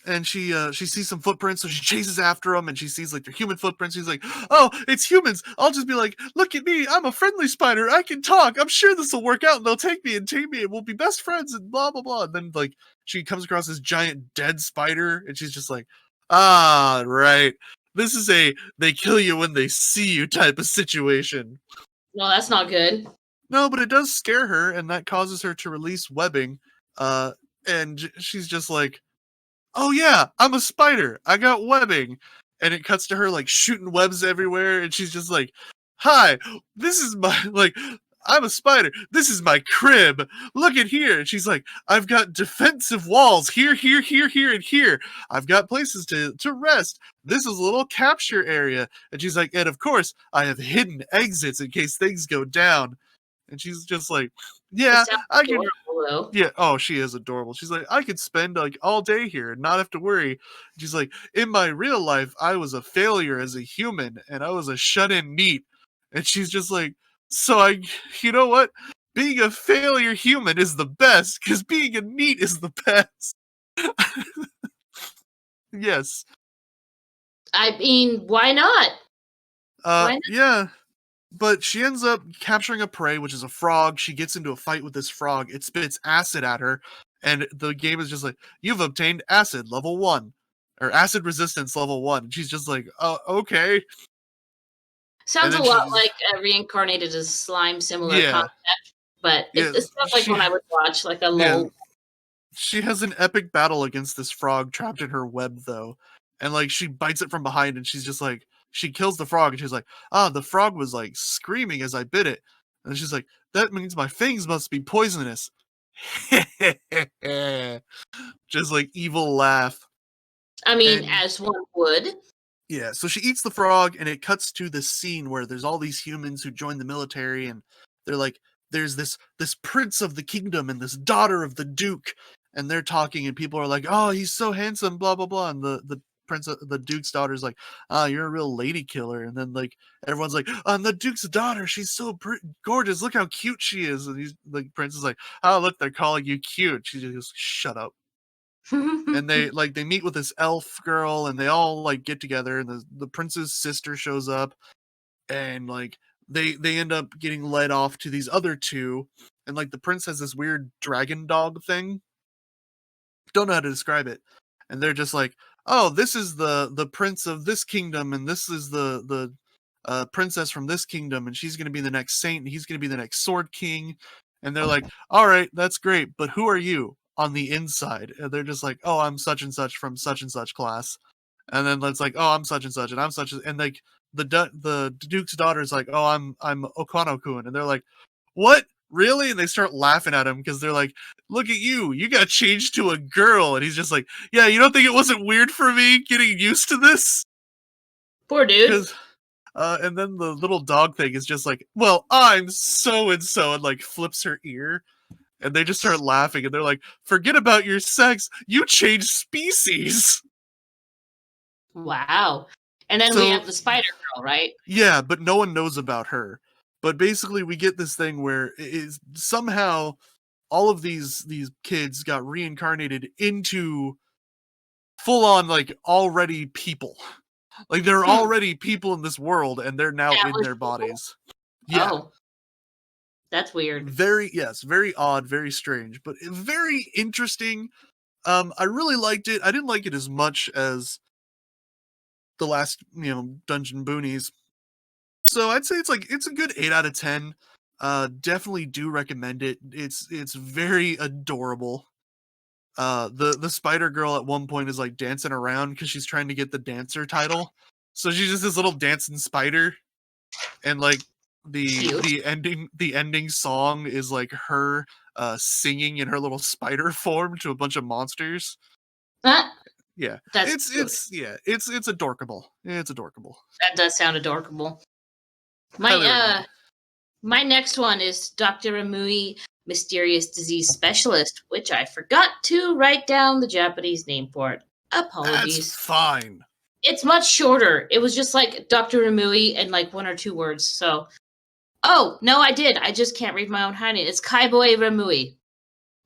And she sees some footprints, so she chases after them, and she sees like they're human footprints. She's like, oh, it's humans. I'll just be like, look at me. I'm a friendly spider. I can talk. I'm sure this will work out, and they'll take me and tame me, and we'll be best friends, and blah, blah, blah. And then like she comes across this giant dead spider, and she's just like, right. This is they kill you when they see you type of situation. No, that's not good. No, but it does scare her, and that causes her to release webbing. And she's just like, oh yeah, I'm a spider. I got webbing. And it cuts to her like shooting webs everywhere, and she's just like, hi, this is my, like, I'm a spider. This is my crib. Look at here. And she's like, I've got defensive walls here, here, here, here, and here. I've got places to rest. This is a little capture area. And she's like, and of course, I have hidden exits in case things go down. And she's just like, yeah, I can. Yeah, oh, she is adorable. She's like, I could spend like all day here and not have to worry. She's like, in my real life, I was a failure as a human, and I was a shut-in NEET. And she's just like, so you know what? Being a failure human is the best, because being a NEET is the best. Yes. I mean, why not? Why not? Yeah. But she ends up capturing a prey, which is a frog. She gets into a fight with this frog. It spits acid at her, and the game is just like, you've obtained acid level 1, or acid resistance level 1. And she's just like, okay. Sounds a lot like reincarnated as slime, similar concept, but it sounds like when I would watch like a low. She has an epic battle against this frog trapped in her web, though, and like she bites it from behind, and she's just like, she kills the frog, and she's like, the frog was like screaming as I bit it, and she's like, that means my fangs must be poisonous. Just like evil laugh. I mean, as one would. Yeah, so she eats the frog, and it cuts to this scene where there's all these humans who join the military, and they're like, there's this prince of the kingdom and this daughter of the duke, and they're talking, and people are like, oh, he's so handsome, blah blah blah, and the duke's daughter's like, you're a real lady killer. And then like everyone's like, the duke's daughter, she's so gorgeous, look how cute she is. And he's like, prince is like, oh look, they're calling you cute. She just goes, shut up. And they meet with this elf girl, and they all like get together, and the prince's sister shows up, and like they end up getting led off to these other two, and like the prince has this weird dragon dog thing, don't know how to describe it, and they're just like, oh, this is the prince of this kingdom, and this is the princess from this kingdom, and she's going to be the next saint, and he's going to be the next sword king. And they're like, all right, that's great, but who are you on the inside? And they're just like, oh, I'm such and such from such and such class. And then it's like, oh, I'm such and such, and I'm such, and like the duke's daughter's like, oh, I'm Okano-kun, and they're like, what? really? And they start laughing at him because they're like, look at you, you got changed to a girl. And he's just like, yeah, you don't think it wasn't weird for me getting used to this? Poor dude. Because, and then the little dog thing is just like, well, I'm so and so, and like flips her ear. And they just start laughing, and they're like, forget about your sex, you changed species. Wow. And then we have the spider girl, right? Yeah, but no one knows about her. But basically, we get this thing where it is somehow all of these kids got reincarnated into full on like already people. Like they're already people in this world, and they're now in their bodies. Yeah. Oh, that's weird. Very odd, very strange, but very interesting. I really liked it. I didn't like it as much as the last, Dungeon Boonies. So I'd say it's a good 8 out of 10. Definitely do recommend it. It's very adorable. The spider girl at one point is like dancing around because she's trying to get the dancer title. So she's just this little dancing spider, and like the ending song is like her singing in her little spider form to a bunch of monsters. Yeah, it's adorkable. It's adorkable. That does sound adorkable. My next one is Dr. Ramui, Mysterious Disease Specialist, which I forgot to write down the Japanese name for it. Apologies. That's fine. It's much shorter. It was just like Dr. Ramui and like 1 or 2 words. So, oh no, I did. I just can't read my own handwriting. It's Kaiboy Ramui.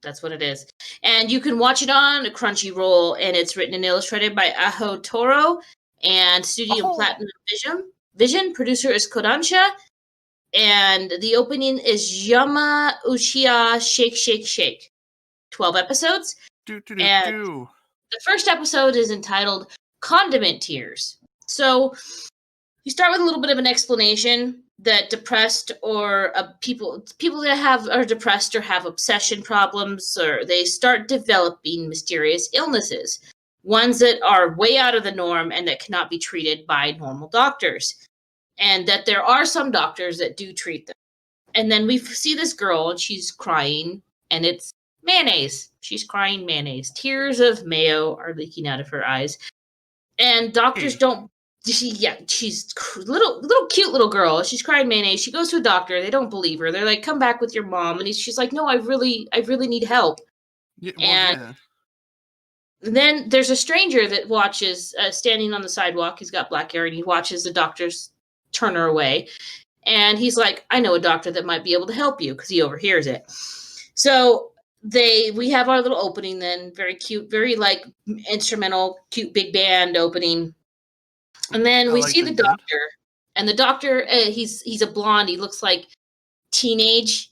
That's what it is. And you can watch it on Crunchyroll, and it's written and illustrated by Aho Toro and Studio Platinum Vision. Producer is Kodansha. And the opening is Yama Uchiha Shake Shake Shake. 12 episodes. The first episode is entitled Condiment Tears. So you start with a little bit of an explanation that depressed or people that are depressed or have obsession problems, or they start developing mysterious illnesses, ones that are way out of the norm and that cannot be treated by normal doctors, and that there are some doctors that do treat them. And then we see this girl, and she's crying, and it's mayonnaise. She's crying mayonnaise. Tears of mayo are leaking out of her eyes. And doctors don't. She's little cute little girl. She's crying mayonnaise. She goes to a doctor. They don't believe her. They're like, "Come back with your mom." And she's like, "No, I really need help." And then there's a stranger that watches, standing on the sidewalk. He's got black hair, and he watches the doctors turn her away. And he's like, "I know a doctor that might be able to help you," because he overhears it. So we have our little opening then, very cute, very like instrumental, cute big band opening. And then we see the doctor, and the doctor, he's a blonde. He looks like teenage,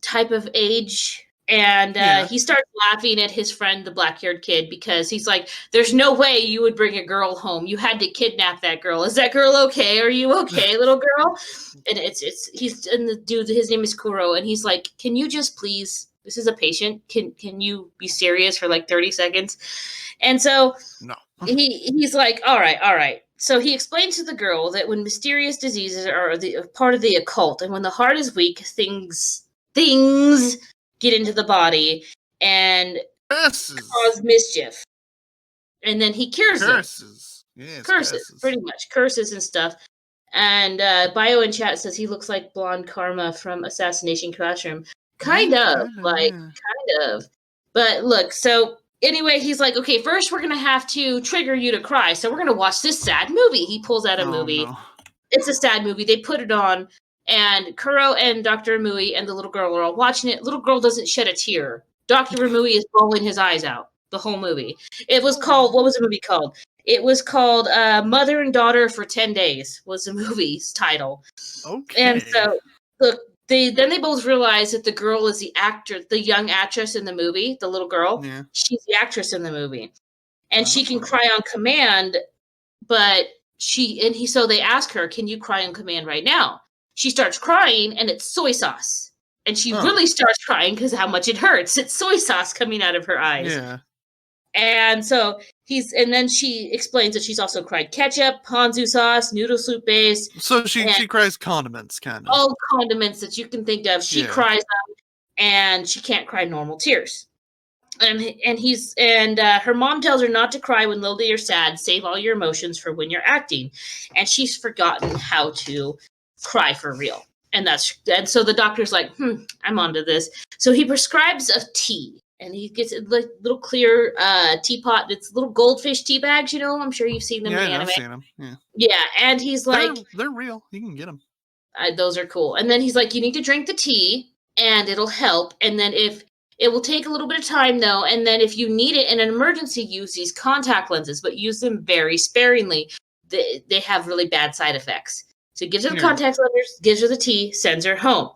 type of age. And he starts laughing at his friend, the black-haired kid, because he's like, "There's no way you would bring a girl home. You had to kidnap that girl. Is that girl okay? Are you okay, little girl?" And and the dude, his name is Kuro, and he's like, "Can you just please? This is a patient. Can you be serious for like 30 seconds?" And so no. he's like, all right. So he explains to the girl that when mysterious diseases are part of the occult, and when the heart is weak, things get into the body and cause mischief. And then he cures them. Curses, pretty much. Curses and stuff. And Bio in chat says he looks like blonde Karma from Assassination Classroom. Kind of. But look, so anyway, he's like, "Okay, first we're going to have to trigger you to cry. So we're going to watch this sad movie." He pulls out a movie. No. It's a sad movie. They put it on, and Kuro and Dr. Ramui and the little girl are all watching it. Little girl doesn't shed a tear. Dr. Ramui is bawling his eyes out the whole movie. It was called, what was the movie called? It was called Mother and Daughter for 10 Days was the movie's title. Okay. And so, look, they both realize that the girl is the young actress in the movie, the little girl. Yeah. She's the actress in the movie. And she can cry on command, but so they ask her, "Can you cry on command right now?" She starts crying, and it's soy sauce. And she really starts crying because how much it hurts. It's soy sauce coming out of her eyes. Yeah. And so And then she explains that she's also cried ketchup, ponzu sauce, noodle soup base, So she and cries condiments, kind of. all condiments that you can think of. She cries them, and she can't cry normal tears. And her mom tells her not to cry when lonely or sad. Save all your emotions for when you're acting, and she's forgotten how to cry for real. And so the doctor's like, I'm onto this. So he prescribes a tea, and he gets a little clear teapot. It's little goldfish tea bags, I'm sure you've seen them in anime. I've seen them. Yeah. Yeah, and he's like, they're real. You can get them. Those are cool. And then he's like, you need to drink the tea, and it'll help. And then it will take a little bit of time, though. And then if you need it in an emergency, use these contact lenses, but use them very sparingly. They have really bad side effects. So he gives her the contact lenses, gives her the tea, sends her home.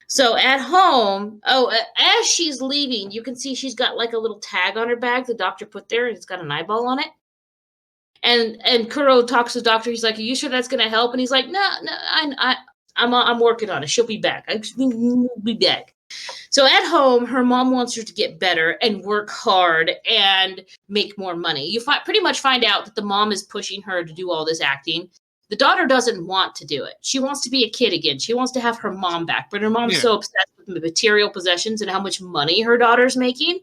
So at home, as she's leaving, you can see she's got like a little tag on her bag the doctor put there, and it's got an eyeball on it. And Kuro talks to the doctor. He's like, "Are you sure that's going to help?" And he's like, "No, I'm working on it. She'll be back. I'll be back." So at home, her mom wants her to get better and work hard and make more money. You pretty much find out that the mom is pushing her to do all this acting. The daughter doesn't want to do it. She wants to be a kid again. She wants to have her mom back. But her mom's so obsessed with the material possessions and how much money her daughter's making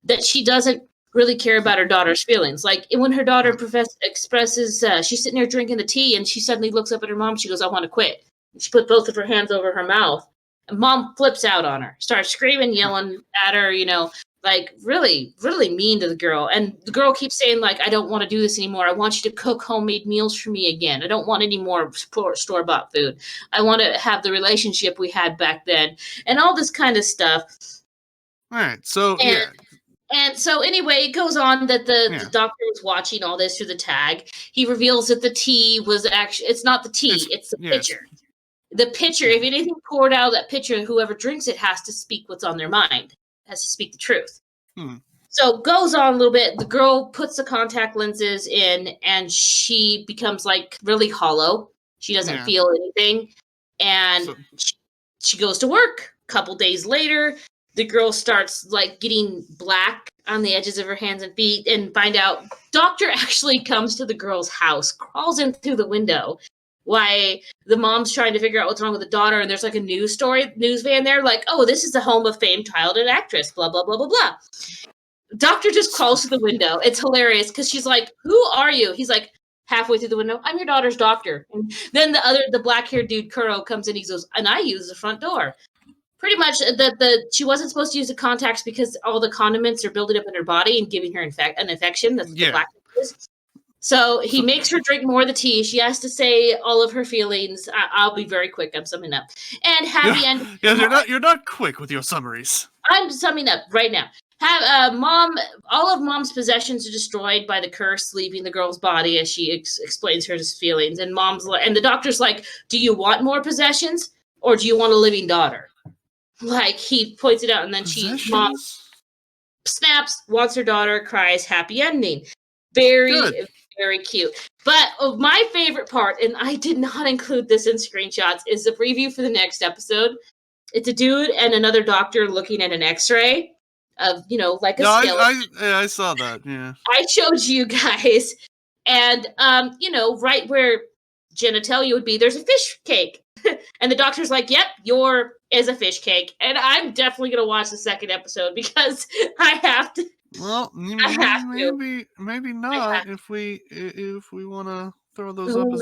that she doesn't really care about her daughter's feelings. Like when her daughter expresses, she's sitting there drinking the tea and she suddenly looks up at her mom. She goes, "I want to quit." And she put both of her hands over her mouth. And mom flips out on her, starts screaming, yelling at her, like really, really mean to the girl. And the girl keeps saying, like, "I don't want to do this anymore. I want you to cook homemade meals for me again. I don't want any more store-bought food. I want to have the relationship we had back then," and all this kind of stuff. All right. So, And so anyway, it goes on that the doctor was watching all this through the tag. He reveals that the tea was actually, it's not the tea, it's the pitcher. The pitcher, if anything poured out of that pitcher, whoever drinks it has to speak what's on their mind, has to speak the truth. So it goes on a little bit. The girl puts the contact lenses in and she becomes like really hollow. She doesn't feel anything. And she goes to work. A couple days later, the girl starts like getting black on the edges of her hands and feet, and find out doctor actually comes to the girl's house, crawls in through the window. Why the mom's trying to figure out what's wrong with the daughter, and there's like a news van there, like, "Oh, this is the home of famed childhood actress, blah, blah, blah, blah, blah." Doctor just crawls to the window. It's hilarious because she's like, "Who are you?" He's like, halfway through the window, "I'm your daughter's doctor." And then the black-haired dude, Kuro, comes in, he goes, "And I use the front door." Pretty much she wasn't supposed to use the contacts because all the condiments are building up in her body and giving her an infection. That's what the black is. So he makes her drink more of the tea. She has to say all of her feelings. I'll be very quick. I'm summing up. And happy end. Yeah, you're not quick with your summaries. I'm summing up right now. All of mom's possessions are destroyed by the curse leaving the girl's body as she explains her feelings. And the doctor's like, "Do you want more possessions or do you want a living daughter?" Like, he points it out, and then mom snaps, wants her daughter, cries, happy ending. Very, very cute. But my favorite part, and I did not include this in screenshots, is the preview for the next episode. It's a dude and another doctor looking at an x-ray of, like a skeleton. I saw that, yeah. I showed you guys. And, right where genitalia would be, there's a fish cake. And the doctor's like, "Yep, yours is a fish cake." And I'm definitely going to watch the second episode because I have to. Well, maybe not if we want to throw those up as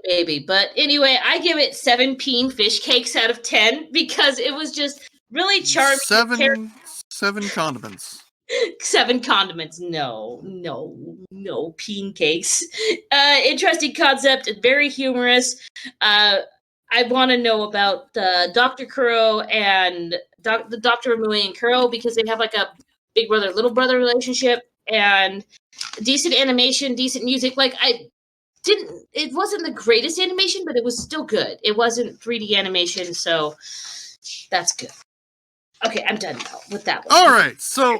maybe. But anyway, I give it 7 peen fish cakes out of 10 because it was just really charming. 7 condiments. 7 condiments. No peen cakes. Interesting concept. Very humorous. I want to know about Dr. Kuro and the Dr. Mui and Kuro because they have like a big brother, little brother relationship, and decent animation, decent music. Like it wasn't the greatest animation, but it was still good. It wasn't 3D animation, so that's good. Okay, I'm done now with that one. All right, so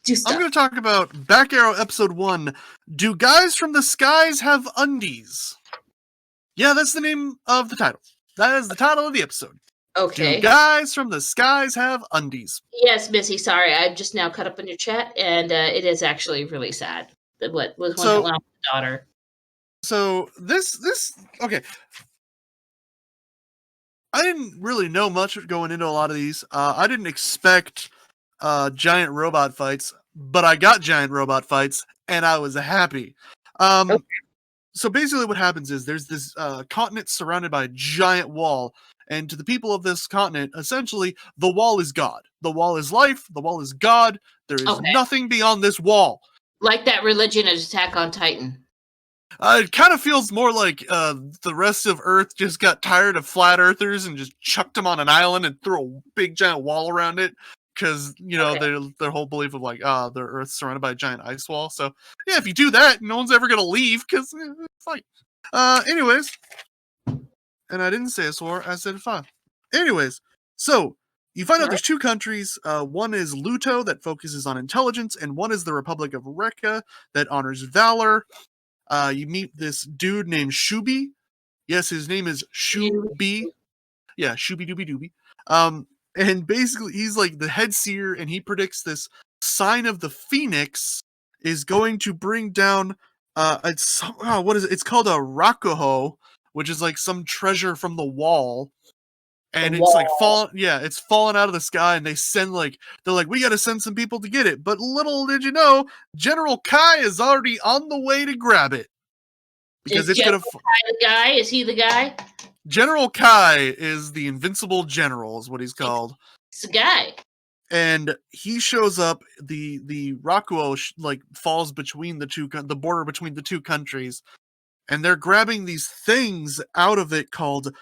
I'm going to talk about Back Arrow Episode 1. Do guys from the skies have undies? Yeah, that's the name of the title. That is the title of the episode. Okay. Do guys from the skies have undies? Yes, Missy. Sorry, I just now caught up in your chat, and it is actually really sad. What was one that So went on with the daughter? so this okay. I didn't really know much going into a lot of these. I didn't expect giant robot fights, but I got giant robot fights, and I was happy. Okay. So basically, what happens is there's this continent surrounded by a giant wall, and to the people of this continent, essentially, the wall is God. The wall is life. The wall is God. There is Okay. nothing beyond this wall. Like that religion is Attack on Titan. It kind of feels more like the rest of Earth just got tired of flat earthers and just chucked them on an island and threw a big giant wall around it because their whole belief of like the Earth's surrounded by a giant ice wall. So yeah, if you do that, no one's ever gonna leave because fight. Anyways, and I didn't say a swore. I said fine. Anyways, so you find out there's two countries. One is Luto that focuses on intelligence, and one is the Republic of Rekka that honors valor. You meet this dude named Shubi. Yes, his name is Shubi. Yeah, Shubi Dooby Dooby. And basically, he's like the head seer, and he predicts this sign of the Phoenix is going to bring down. What is it? It's called a Rakuho, which is like some treasure from the wall. And it's like it's fallen out of the sky, and they're like, we gotta send some people to get it. But little did you know, General Kai is already on the way to grab it. Because Is General Kai the guy? Is he the guy? General Kai is the invincible general, is what he's called. It's the guy. And he shows up. The Rakuo falls between the border between the two countries, and they're grabbing these things out of it called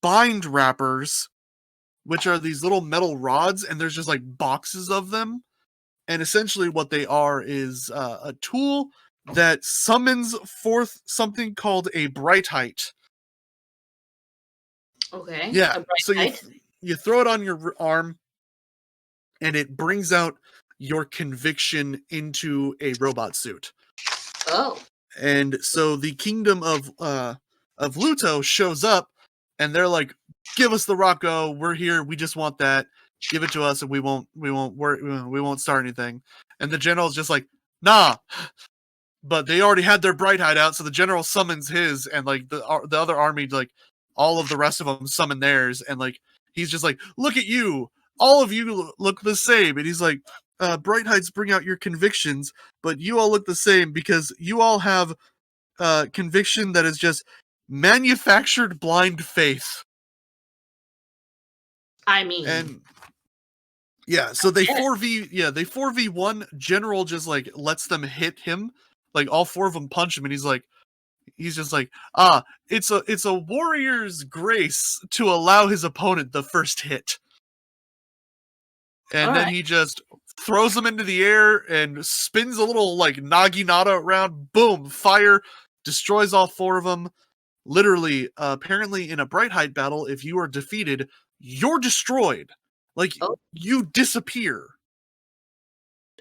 bind wrappers, which are these little metal rods, and there's just like boxes of them. And essentially, what they are is a tool that summons forth something called a Brighthite. Okay. Yeah. So you throw it on your arm, and it brings out your conviction into a robot suit. Oh. And so the kingdom of Luto shows up, and they're like, "Give us the Rocco. We're here. We just want that. Give it to us, and we won't start anything." And the general's just like, "Nah." But they already had their Brighthite out, so the general summons his, and like the other army, like all of the rest of them summon theirs, and like he's just like, "Look at you, all of you look the same," and he's like, "Brightites bring out your convictions, but you all look the same because you all have conviction that is just manufactured blind faith." I mean, and yeah, so they 4v1. General just like lets them hit him, like all four of them punch him, and he's just like, it's a warrior's grace to allow his opponent the first hit. And then he just throws them into the air and spins a little like naginata around. Boom, fire, destroys all four of them. Literally, apparently in a Brighthite battle, if you are defeated, you're destroyed. Like, you disappear.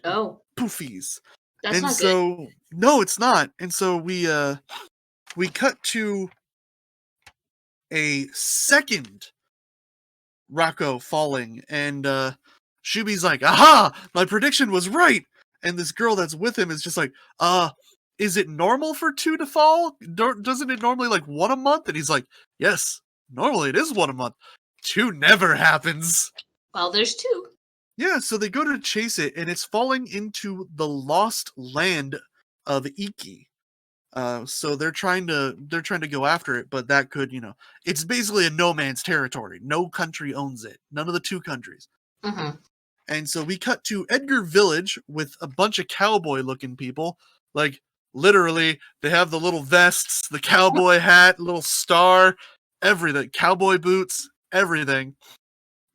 Oh. Poofies. That's not good. No, it's not. And so we cut to a second Rocco falling, and Shubi's like, "Aha! My prediction was right!" And this girl that's with him is just like, is it normal for two to fall? Doesn't it normally like one a month?" And he's like, "Yes, normally it is one a month. Two never happens." Well, there's two. Yeah, so they go to chase it, and it's falling into the lost land of Iki. So they're trying to go after it, but that could, it's basically a no man's territory. No country owns it. None of the two countries. Mm-hmm. And so we cut to Edgar Village with a bunch of cowboy looking people. Like, literally, they have the little vests, the cowboy hat, little star, everything, cowboy boots, everything.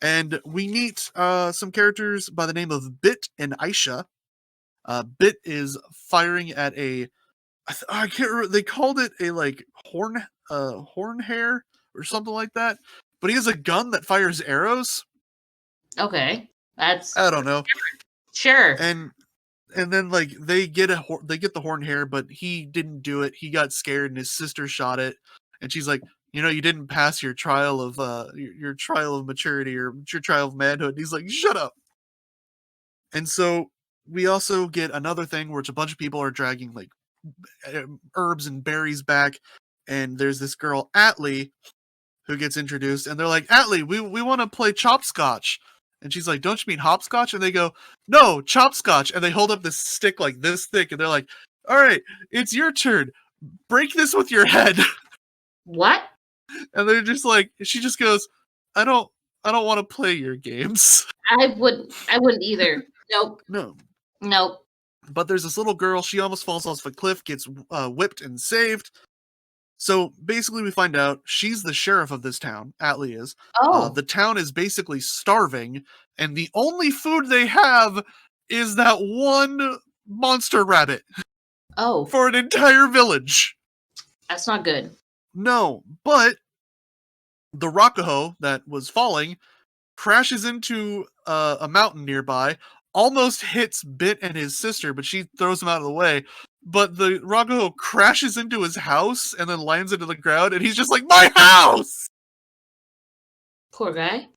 And we meet some characters by the name of Bit and Aisha. Bit is firing at I can't remember. They called it a like horn hair or something like that. But he has a gun that fires arrows. Okay, that's I don't know. Sure. And then like they get the horn hair, but he didn't do it. He got scared, and his sister shot it. And she's like, you didn't pass your trial of your trial of maturity or your trial of manhood. And he's like, shut up. And so we also get another thing where it's a bunch of people are dragging like herbs and berries back, and there's this girl Atlee who gets introduced, and they're like, Atlee, we want to play chopscotch. And she's like, don't you mean hopscotch? And they go, no, chopscotch. And they hold up this stick like this thick, and they're like, all right, it's your turn. Break this with your head. What? And they're just like, she just goes, I don't want to play your games. I wouldn't either. Nope. No. Nope. But there's this little girl, she almost falls off a cliff, gets whipped and saved. So basically we find out she's the sheriff of this town, Atlee is. Oh. The town is basically starving, and the only food they have is that one monster rabbit. Oh. For an entire village. That's not good. No, but the Rakuho that was falling crashes into a mountain nearby, almost hits Bit and his sister, but she throws him out of the way. But the Rakuho crashes into his house and then lands into the ground, and he's just like, my house! Poor guy.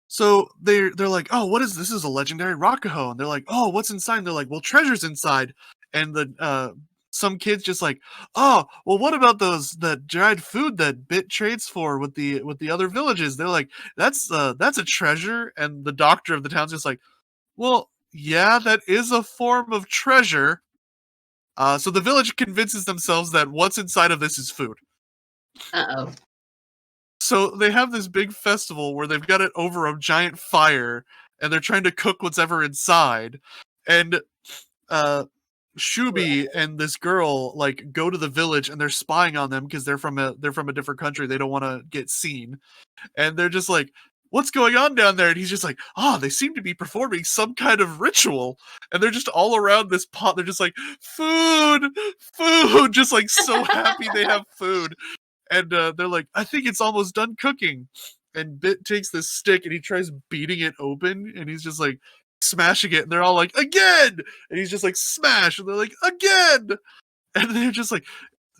So they're like, oh, what is this? This is a legendary Rakuho. And they're like, oh, what's inside? And they're like, well, treasure's inside. And the some kids just like, oh, well, what about that dried food that Bit trades for with the other villages? They're like, that's a treasure. And the doctor of the town's just like, well, yeah, that is a form of treasure. So the village convinces themselves that what's inside of this is food. Uh-oh. So they have this big festival where they've got it over a giant fire, and they're trying to cook what's ever inside. And Shubi and this girl like go to the village, and they're spying on them because they're from a different country. They don't want to get seen, and they're just like, what's going on down there? And he's just like, they seem to be performing some kind of ritual. And they're just all around this pot. They're just like, food, just like so happy they have food. And they're like, I think it's almost done cooking. And Bit takes this stick and he tries beating it open, and he's just like smashing it. And they're all like, again! And he's just like, smash! And they're like, again! And they're just like,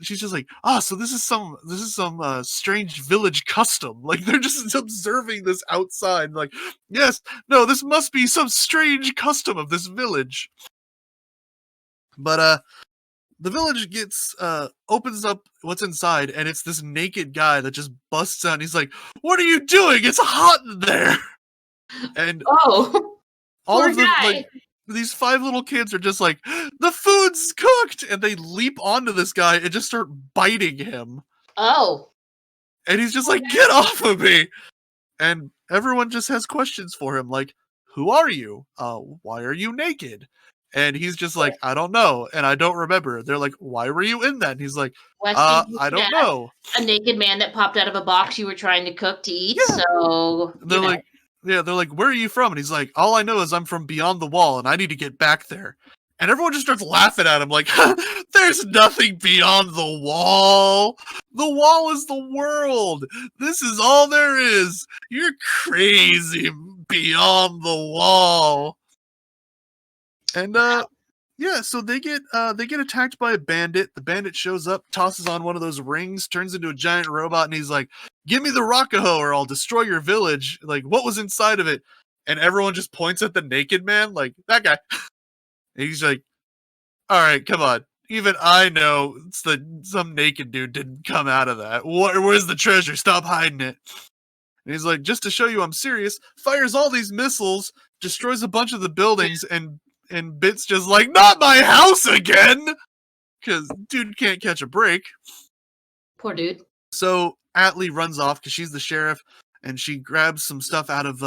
she's just like, so this is some strange village custom. Like, they're just observing this outside. Like, yes, no, this must be some strange custom of this village. But the village gets opens up what's inside, and it's this naked guy that just busts out. And he's like, "What are you doing? It's hot in there!" And all of them, these 5 little kids are just like, the food's cooked! And they leap onto this guy and just start biting him. Oh. And he's just like, get off of me! And everyone just has questions for him, like, who are you? Why are you naked? And he's just like, I don't know, and I don't remember. They're like, why were you in that? And he's like, I don't know. A naked man that popped out of a box you were trying to cook to eat, so... They're like, they're like, where are you from? And he's like, all I know is I'm from beyond the wall, and I need to get back there. And everyone just starts laughing at him like, there's nothing beyond the wall. The wall is the world. This is all there is. You're crazy beyond the wall. And so they get attacked by a bandit. The bandit shows up, tosses on one of those rings, turns into a giant robot, and he's like, give me the Rakuho or I'll destroy your village. Like, what was inside of it? And everyone just points at the naked man, like, that guy. And he's like, all right, come on. Even I know some naked dude didn't come out of that. Where's the treasure? Stop hiding it. And he's like, just to show you I'm serious, fires all these missiles, destroys a bunch of the buildings, and Bit's just like, not my house again! Because dude can't catch a break. Poor dude. So Atlee runs off because she's the sheriff, and she grabs some stuff out of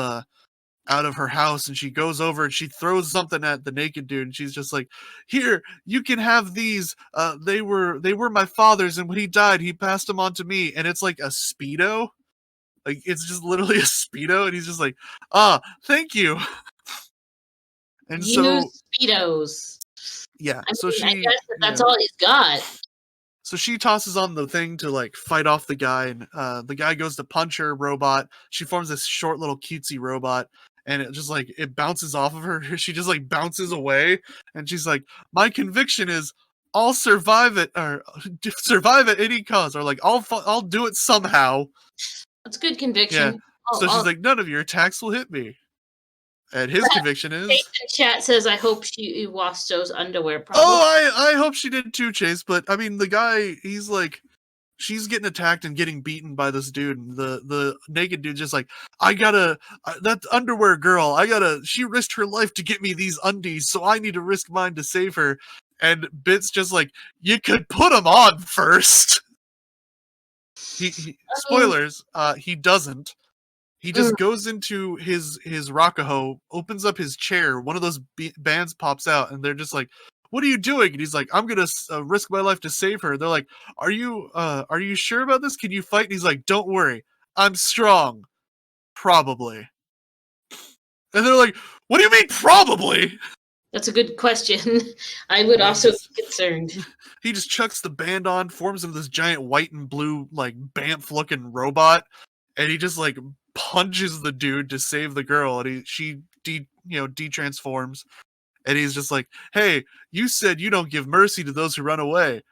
her house, and she goes over and she throws something at the naked dude, and she's just like, here, you can have these. They were my father's, and when he died, he passed them on to me. And it's like a Speedo. Like, it's just literally a Speedo, and he's just like, thank you. And Speedos. Yeah. I guess that's all he's got. So she tosses on the thing to like fight off the guy, and the guy goes to punch her robot. She forms this short little cutesy robot, and it just like it bounces off of her. She just like bounces away, and she's like, my conviction is I'll survive it, or survive at any cost, or like I'll do it somehow. That's good conviction. Yeah. So she's like, none of your attacks will hit me. And his conviction is. Chase in chat says, "I hope she washed those underwear." Probably. Oh, I hope she did too, Chase. But I mean, the guy, he's like, she's getting attacked and getting beaten by this dude, and the naked dude's just like, that underwear girl, she risked her life to get me these undies, so I need to risk mine to save her. And Bit's just like, you could put them on first. He spoilers, he doesn't. He just goes into his Rakaho, opens up his chair, one of those bands pops out, and they're just like, what are you doing? And he's like, I'm gonna risk my life to save her. They're like, are you sure about this? Can you fight? And he's like, don't worry, I'm strong. Probably. And they're like, what do you mean probably? That's a good question. I would also be concerned. He just chucks the band on, forms into this giant white and blue, like, Bamf looking robot, and he just like punches the dude to save the girl, and she de-transforms, and he's just like, hey, you said you don't give mercy to those who run away.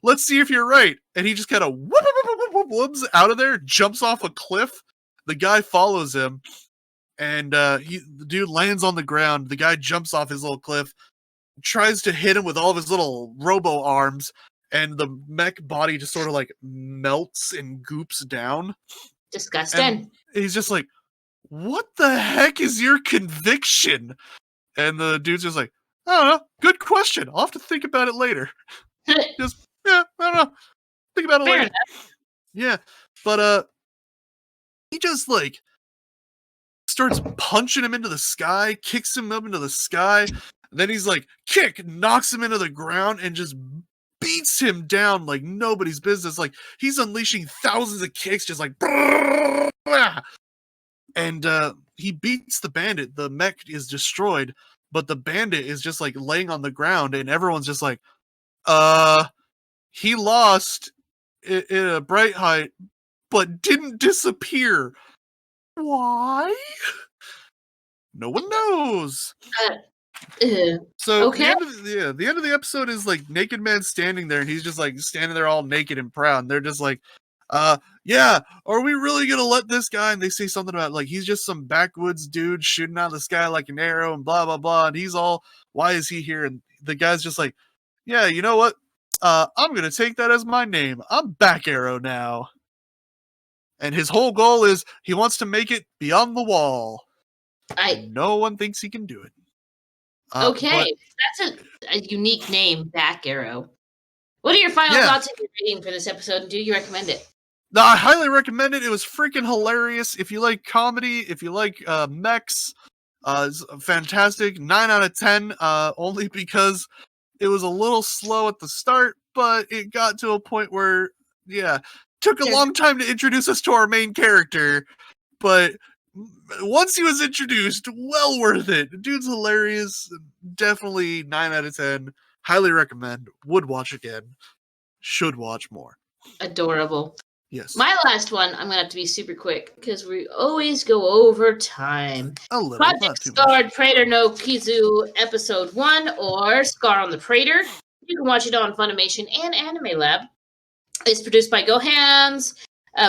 Let's see if you're right. And he just kind of whoops out of there, jumps off a cliff. The guy follows him, and the dude lands on the ground. The guy jumps off his little cliff, tries to hit him with all of his little robo arms, and the mech body just sort of like melts and goops down. Disgusting. And he's just like, what the heck is your conviction? And the dude's just like, I don't know. Good question. I'll have to think about it later. I don't know. Think about it later. Enough. Yeah. But he just like starts punching him into the sky, kicks him up into the sky. And then he's like, kick, knocks him into the ground, and just beats him down like nobody's business. Like, he's unleashing thousands of kicks, just like, and he beats the bandit. The mech is destroyed, but the bandit is just like laying on the ground, and everyone's just like, he lost in a bright height, but didn't disappear. Why? No one knows. So okay. the end of the episode is like Naked Man standing there, and he's just like standing there all naked and proud, and they're just like, yeah, are we really gonna let this guy? And they say something about like he's just some backwoods dude shooting out of the sky like an arrow and blah blah blah, and he's all, why is he here? And the guy's just like, yeah, you know what? I'm gonna take that as my name. I'm Back Arrow now. And his whole goal is he wants to make it beyond the wall. No one thinks he can do it. Okay, that's a unique name, Back Arrow. What are your final thoughts and your rating for this episode, and do you recommend it? No, I highly recommend it. It was freaking hilarious. If you like comedy, if you like mechs, it's fantastic. 9 out of 10, only because it was a little slow at the start, but it got to a point where, took a long time to introduce us to our main character, but once he was introduced, well worth it. Dude's hilarious. Definitely 9 out of 10. Highly recommend. Would watch again. Should watch more. Adorable. Yes. My last one, I'm going to have to be super quick because we always go over time. A little. Project Scarred Praetor no Kizu Episode 1 or Scar on the Praetor. You can watch it on Funimation and Anime Lab. It's produced by Gohans,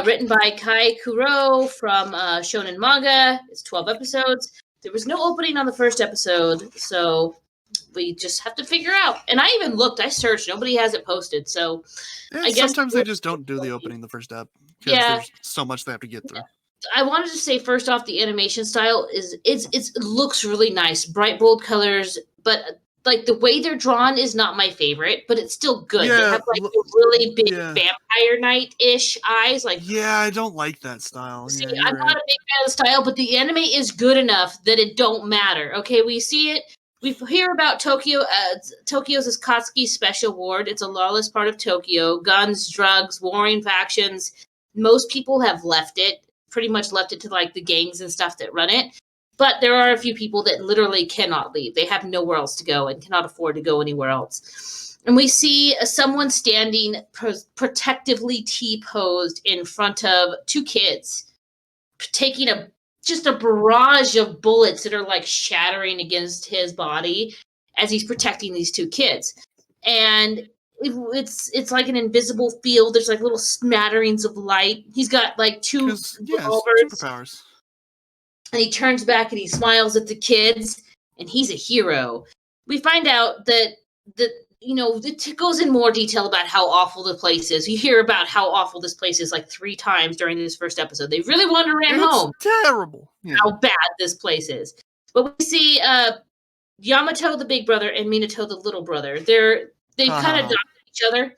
written by Kai Kuro from Shonen Manga. It's 12 episodes. There was no opening on the first episode, so we just have to figure out. And I even looked, I searched, nobody has it posted, so I guess sometimes they just don't do the opening the first ep because there's so much they have to get through. I wanted to say first off, the animation style it looks really nice, bright bold colors, but like the way they're drawn is not my favorite, but it's still good. They have like really big Vampire Knight-ish eyes. Like, I don't like that style. See, I'm not a big fan of the style, but the anime is good enough that it don't matter. Okay, we see it. We hear about Tokyo. Tokyo's Akatsuki Special Ward. It's a lawless part of Tokyo. Guns, drugs, warring factions. Most people have left it. Pretty much left it to like the gangs and stuff that run it. But there are a few people that literally cannot leave. They have nowhere else to go and cannot afford to go anywhere else. And we see someone standing protectively T-posed in front of 2 kids, taking just a barrage of bullets that are like shattering against his body as he's protecting these 2 kids. and it's like an invisible field. There's like little smatterings of light. He's got like two revolvers, superpowers. and he turns back and he smiles at the kids, and he's a hero. We find out that it goes in more detail about how awful the place is. You hear about how awful this place is like 3 times during this first episode. They really want to ram home. Terrible. Yeah. How bad this place is. But we see Yamato, the big brother, and Minato, the little brother. They've kind of adopted each other,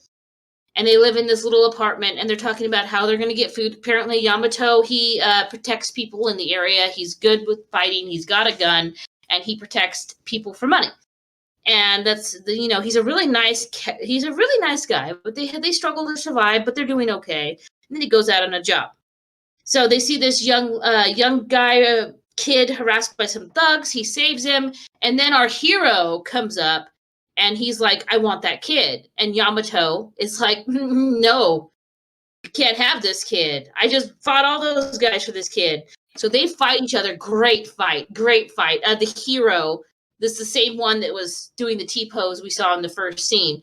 and they live in this little apartment, and they're talking about how they're going to get food. Apparently, Yamato, he protects people in the area. He's good with fighting. He's got a gun, and he protects people for money. And that's he's a really nice guy, but they struggle to survive, but they're doing okay. And then he goes out on a job. So they see this young guy, kid harassed by some thugs. He saves him, and then our hero comes up, and he's like, "I want that kid." And Yamato is like, "No, you can't have this kid. I just fought all those guys for this kid." So they fight each other. Great fight. The hero. This is the same one that was doing the T-pose we saw in the first scene.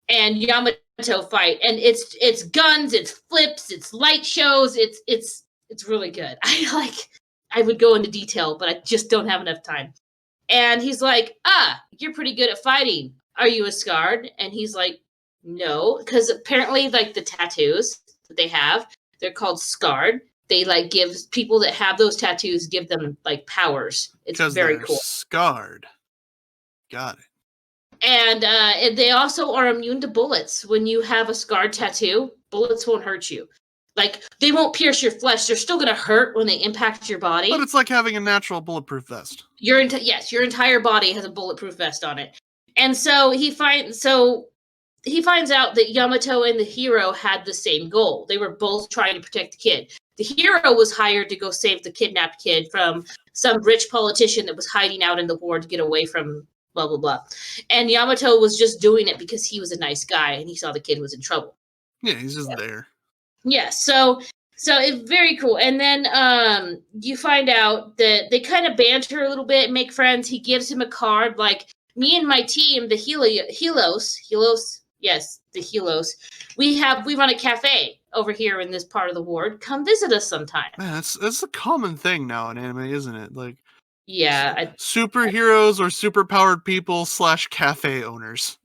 And Yamato fight. And it's guns, it's flips, it's light shows, it's really good. I would go into detail, but I just don't have enough time. And he's like, "You're pretty good at fighting. Are you a scarred?" And he's like, "No," because apparently like the tattoos that they have, they're called scarred. They like give people that have those tattoos, give them like powers. It's very cool. Scarred. Got it. And they also are immune to bullets. When you have a scarred tattoo, bullets won't hurt you. Like, they won't pierce your flesh. They're still going to hurt when they impact your body. But it's like having a natural bulletproof vest. Your entire body has a bulletproof vest on it. And so he finds out that Yamato and the hero had the same goal. They were both trying to protect the kid. The hero was hired to go save the kidnapped kid from some rich politician that was hiding out in the war to get away from blah, blah, blah. And Yamato was just doing it because he was a nice guy and he saw the kid was in trouble. Yeah, he's just there. Yeah, so it's very cool. And then you find out that they kind of banter a little bit, make friends. He gives him a card like, "Me and my team, the Helos, yes, the Helos, we run a cafe over here in this part of the ward. Come visit us sometime." Man, that's a common thing now in anime, isn't it? Like, yeah, superheroes or superpowered people / cafe owners.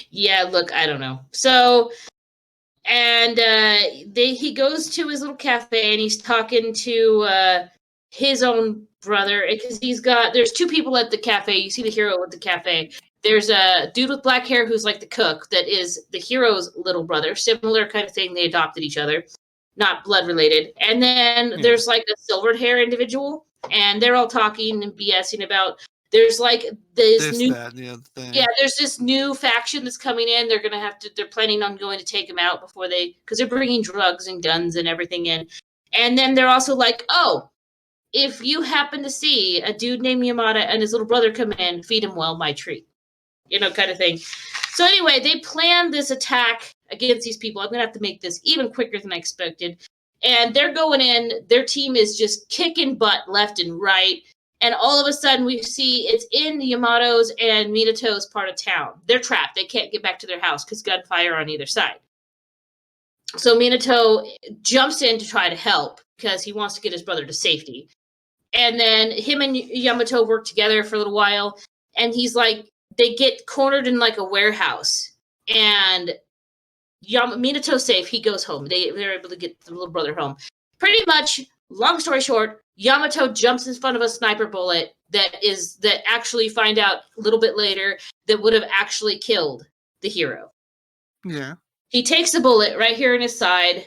Yeah, look, I don't know. So, and he goes to his little cafe and he's talking to his own brother, because there's 2 people at the cafe. You see the hero at the cafe. There's a dude with black hair who's like the cook that is the hero's little brother. Similar kind of thing. They adopted each other, not blood related. And then there's like a silvered hair individual, and they're all talking and BSing about. There's like there's this new faction that's coming in. They're planning on going to take them out because they're bringing drugs and guns and everything in. And then they're also like, "Oh, if you happen to see a dude named Yamada and his little brother come in, feed him well, my treat." Kind of thing. So anyway, they plan this attack against these people. I'm going to have to make this even quicker than I expected. And they're going in. Their team is just kicking butt left and right. And all of a sudden, we see it's in Yamato's and Minato's part of town. They're trapped. They can't get back to their house because gunfire on either side. So Minato jumps in to try to help because he wants to get his brother to safety. And then him and Yamato work together for a little while. And he's like, they get cornered in like a warehouse. And Minato's safe. He goes home. They're able to get the little brother home. Pretty much, long story short, Yamato jumps in front of a sniper bullet that actually find out a little bit later that would have actually killed the hero. Yeah. He takes the bullet right here in his side.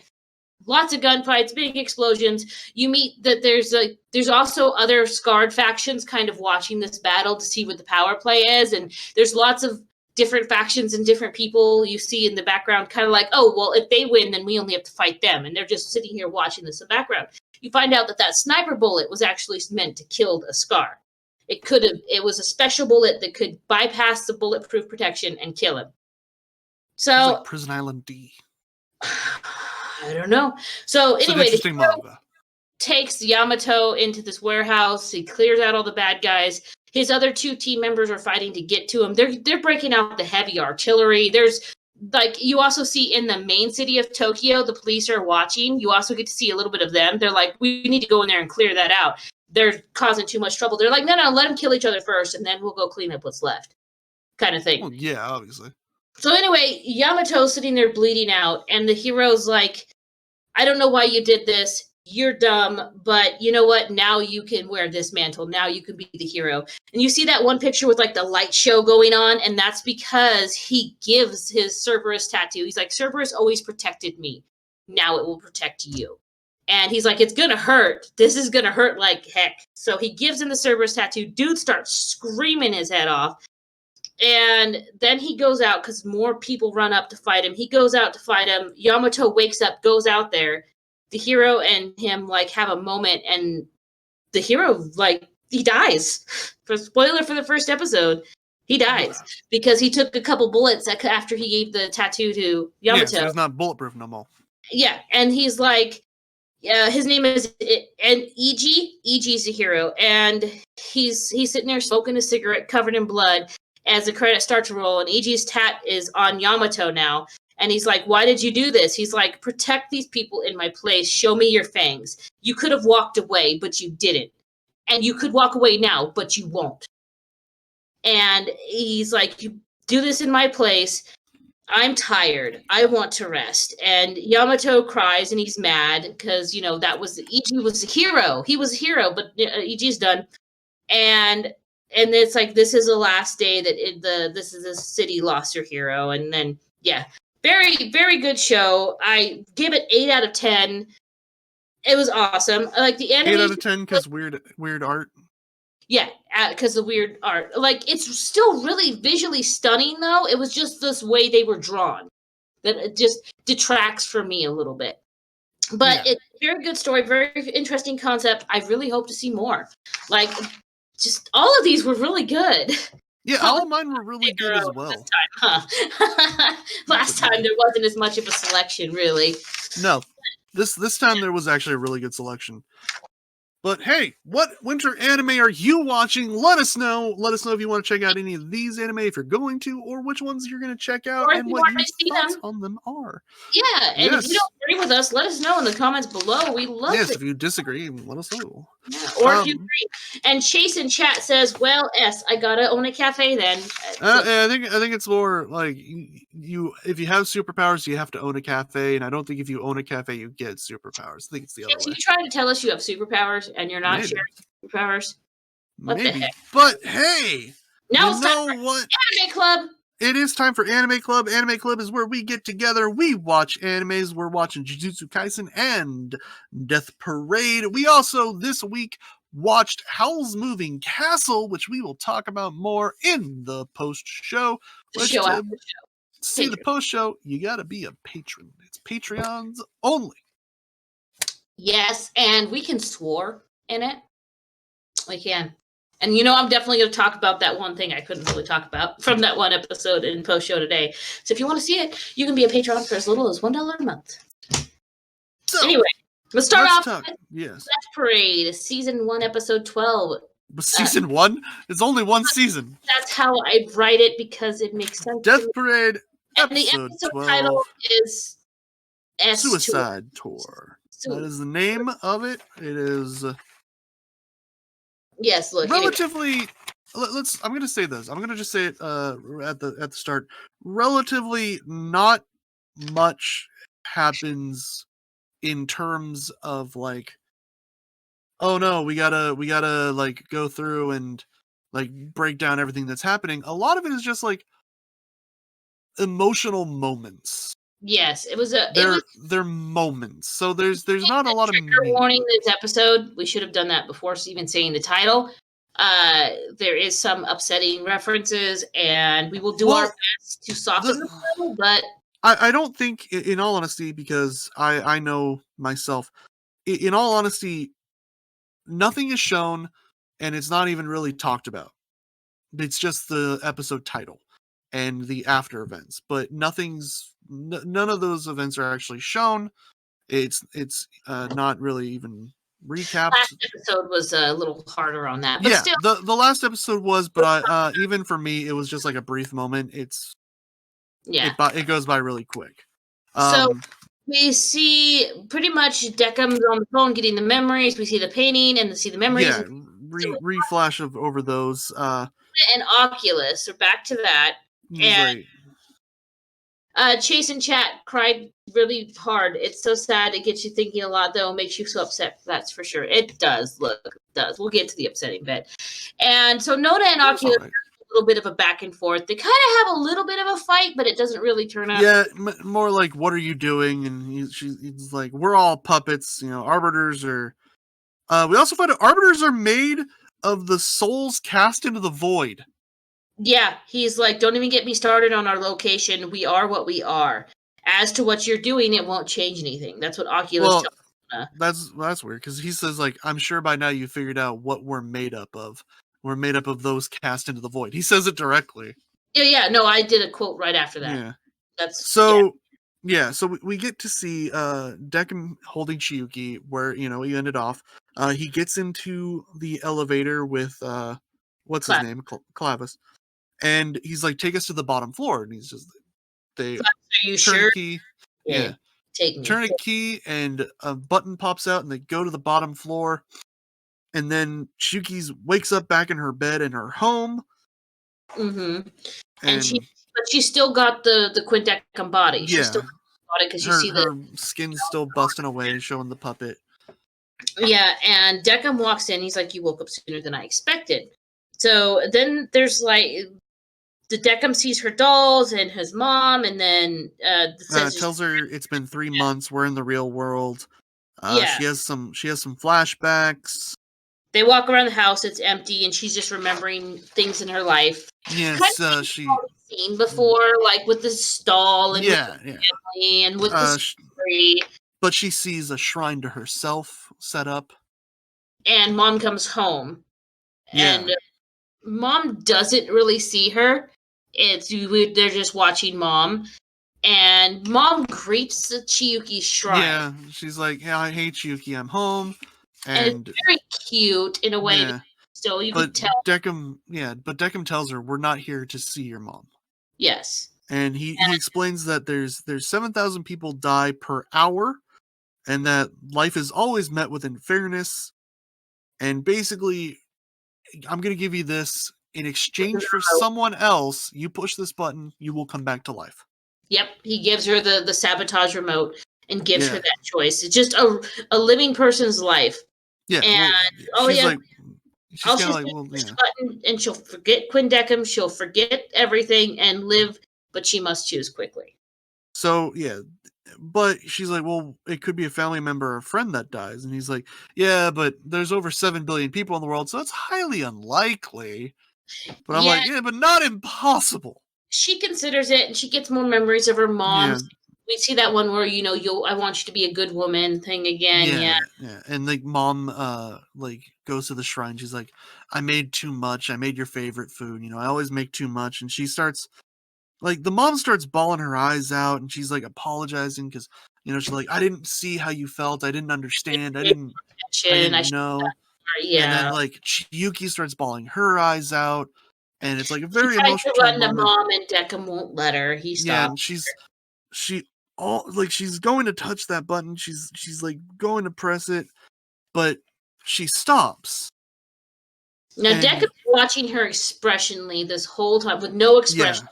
Lots of gunfights, big explosions. You meet that there's also other scarred factions kind of watching this battle to see what the power play is, and there's lots of different factions and different people you see in the background, kind of like, oh, well, if they win, then we only have to fight them, and they're just sitting here watching this in the background. You find out that sniper bullet was actually meant to kill a scar. It was a special bullet that could bypass the bulletproof protection and kill him. So it's like Prison Island D. I don't know. So anyway, the hero takes Yamato into this warehouse. He clears out all the bad guys. His other 2 team members are fighting to get to him. They're breaking out the heavy artillery. There's like, you also see in the main city of Tokyo, the police are watching. You also get to see a little bit of them. They're like, we need to go in there and clear that out. They're causing too much trouble. They're like, no, let them kill each other first, and then we'll go clean up what's left, kind of thing. Well, yeah, obviously. So anyway, Yamato's sitting there bleeding out, and the hero's like, I don't know why you did this. You're dumb, but you know what? Now you can wear this mantle. Now you can be the hero. And you see that one picture with like the light show going on, and that's because he gives his Cerberus tattoo. He's like, Cerberus always protected me. Now it will protect you. And he's like, it's gonna hurt. This is gonna hurt like heck. So he gives him the Cerberus tattoo. Dude starts screaming his head off. And then he goes out because more people run up to fight him. He goes out to fight him. Yamato wakes up, goes out there. The hero and him like have a moment, and the hero like he dies. For spoiler for the first episode, he dies because he took a couple bullets after he gave the tattoo to Yamato. Yeah, so he's not bulletproof no more. Yeah, and he's like, his name is Iji. Iji's the hero, and he's sitting there smoking a cigarette covered in blood as the credits start to roll, and Iji's tat is on Yamato now. And he's like, why did you do this? He's like, protect these people in my place. Show me your fangs. You could have walked away, but you didn't. And you could walk away now, but you won't. And he's like, you do this in my place. I'm tired. I want to rest. And Yamato cries and he's mad because, that was Iji was a hero. He was a hero, but Iji's done. And it's like, this is the last day that this city lost their hero. And then, yeah. Very, very good show. I give it 8 out of 10. It was awesome. Like the animation. 8 out of 10 because weird art. Yeah, because of weird art. Like it's still really visually stunning, though. It was just this way they were drawn that it just detracts from me a little bit. But it's very good story, very interesting concept. I really hope to see more. Like, just all of these were really good. Yeah, all of mine were really good as well. This time, huh? Last time there wasn't as much of a selection, really. No, this time there was actually a really good selection. But hey, what winter anime are you watching? Let us know. Let us know if you want to check out any of these anime, if you're going to, or which ones you're going to check out, and what your thoughts on them are. Yeah, and if you don't agree with us, let us know in the comments below. We love it. Yes, if you disagree, let us know. Yeah, or if you agree. And Chase in chat says, "Well, I gotta own a cafe then." I think it's more like you if you have superpowers, you have to own a cafe, and I don't think if you own a cafe, you get superpowers. I think it's the other way. You trying to tell us you have superpowers and you're not sharing superpowers? What the heck? But hey, now it's time for Anime Club. It is time for Anime Club. Anime Club is where we get together. We watch animes. We're watching Jujutsu Kaisen and Death Parade. We also, this week, watched Howl's Moving Castle, which we will talk about more in the post-show. See the post-show, you gotta be a patron. It's Patreons only. Yes, and we can swear in it. We can. And I'm definitely going to talk about that one thing I couldn't really talk about from that one episode in post-show today. So if you want to see it, you can be a Patreon for as little as $1 a month. So, anyway, let's start off with Death Parade, Season 1, Episode 12. Season 1? It's only one season. That's how I write it because it makes sense. Death Parade, and the episode 12. Title is Suicide Tour. That is the name of it. It is... Yes, look. Relatively, I'm going to say this. I'm going to just say it at the start. Relatively, not much happens in terms of like, oh no, we gotta like go through and like break down everything that's happening. A lot of it is just like emotional moments. Yes, it was they're moments. So there's not a lot of warning this episode. We should have done that before even saying the title. There is some upsetting references, and we will do our best to soften the title, but I don't think, in all honesty, because I know myself, in all honesty, nothing is shown, and it's not even really talked about. It's just the episode title and the after events, but none of those events are actually shown. It's not really even recapped. Last episode was a little harder on that, but Yeah, still. the last episode was, but I even for me, it was just like a brief moment. It goes by really quick. So we see pretty much Deckham's on the phone getting the memories. We see the painting and see the memories. Yeah, reflash of over those. And Oculus. We're back to that. He's And Chase and Chat cried really hard. It's so sad. It gets you thinking a lot, though. It makes you so upset. That's for sure. It does. Look, it does. We'll get to the upsetting bit. And so Nona and Oculus have a little bit of a back and forth. They kind of have a little bit of a fight, but it doesn't really turn out. Yeah, more like, what are you doing? And he's like, we're all puppets. Arbiters are. We also find out arbiters are made of the souls cast into the void. Yeah, he's like, don't even get me started on our location. We are what we are. As to what you're doing, it won't change anything. That's what Oculus tells me. That's weird, because he says, like, I'm sure by now you figured out what we're made up of. We're made up of those cast into the void. He says it directly. Yeah, no, I did a quote right after that. Yeah. That's so we get to see Deccan holding Chiyuki where, he ended off. He gets into the elevator with what's his name? Clavis. And he's like, take us to the bottom floor. And he's just, are you sure? A key. Yeah. Take me. Turn a key and a button pops out and they go to the bottom floor. And then Chiyuki wakes up back in her bed in her home. Mm-hmm. And she's still got the Quindecum body. Yeah. She's still got it because you see her skin's still busting away, showing the puppet. Yeah, and Deckham walks in. He's like, you woke up sooner than I expected. So then there's like, the Deckham sees her dolls and his mom, and then tells her it's been 3 months. We're in the real world. Yeah. She has some flashbacks. They walk around the house. It's empty, and she's just remembering things in her life. Yes, she seen before, like with the stall and with the family and with the story. But she sees a shrine to herself set up. And Mom comes home, and Mom doesn't really see her. They're just watching Mom, and Mom greets the Chiyuki shrine. Yeah, she's like, "Yeah, I hate Chiyuki. I'm home," and it's very cute in a way. Yeah. Still, you can tell. Deckham tells her, "We're not here to see your mom." Yes, and he explains that there's 7,000 people die per hour, and that life is always met with unfairness. And basically, I'm going to give you this in exchange for someone else. You push this button, you will come back to life. Yep, he gives her the sabotage remote and gives her that choice. It's just a living person's life. Yeah, and button, and she'll forget Quindecum. She'll forget everything and live, but she must choose quickly. So but she's like, well, it could be a family member or a friend that dies. And he's like, yeah, but there's over 7 billion people in the world, so it's highly unlikely. But I'm like, yeah, but not impossible. She considers it, and she gets more memories of her mom. Yeah. We see that one where, I want you to be a good woman thing again. Yeah. And like Mom goes to the shrine. She's like, I made too much. I made your favorite food. I always make too much. And she starts, the mom starts bawling her eyes out, and she's like apologizing because, she's like, I didn't see how you felt. I didn't understand. I didn't know. Yeah. And then Chiyuki starts bawling her eyes out, and it's like a very emotional moment. The mom, and Deckham won't let her. He stops. Yeah, and she's going to touch that button. She's like going to press it, but she stops. Now Deckham's watching her expressionly this whole time with no expression.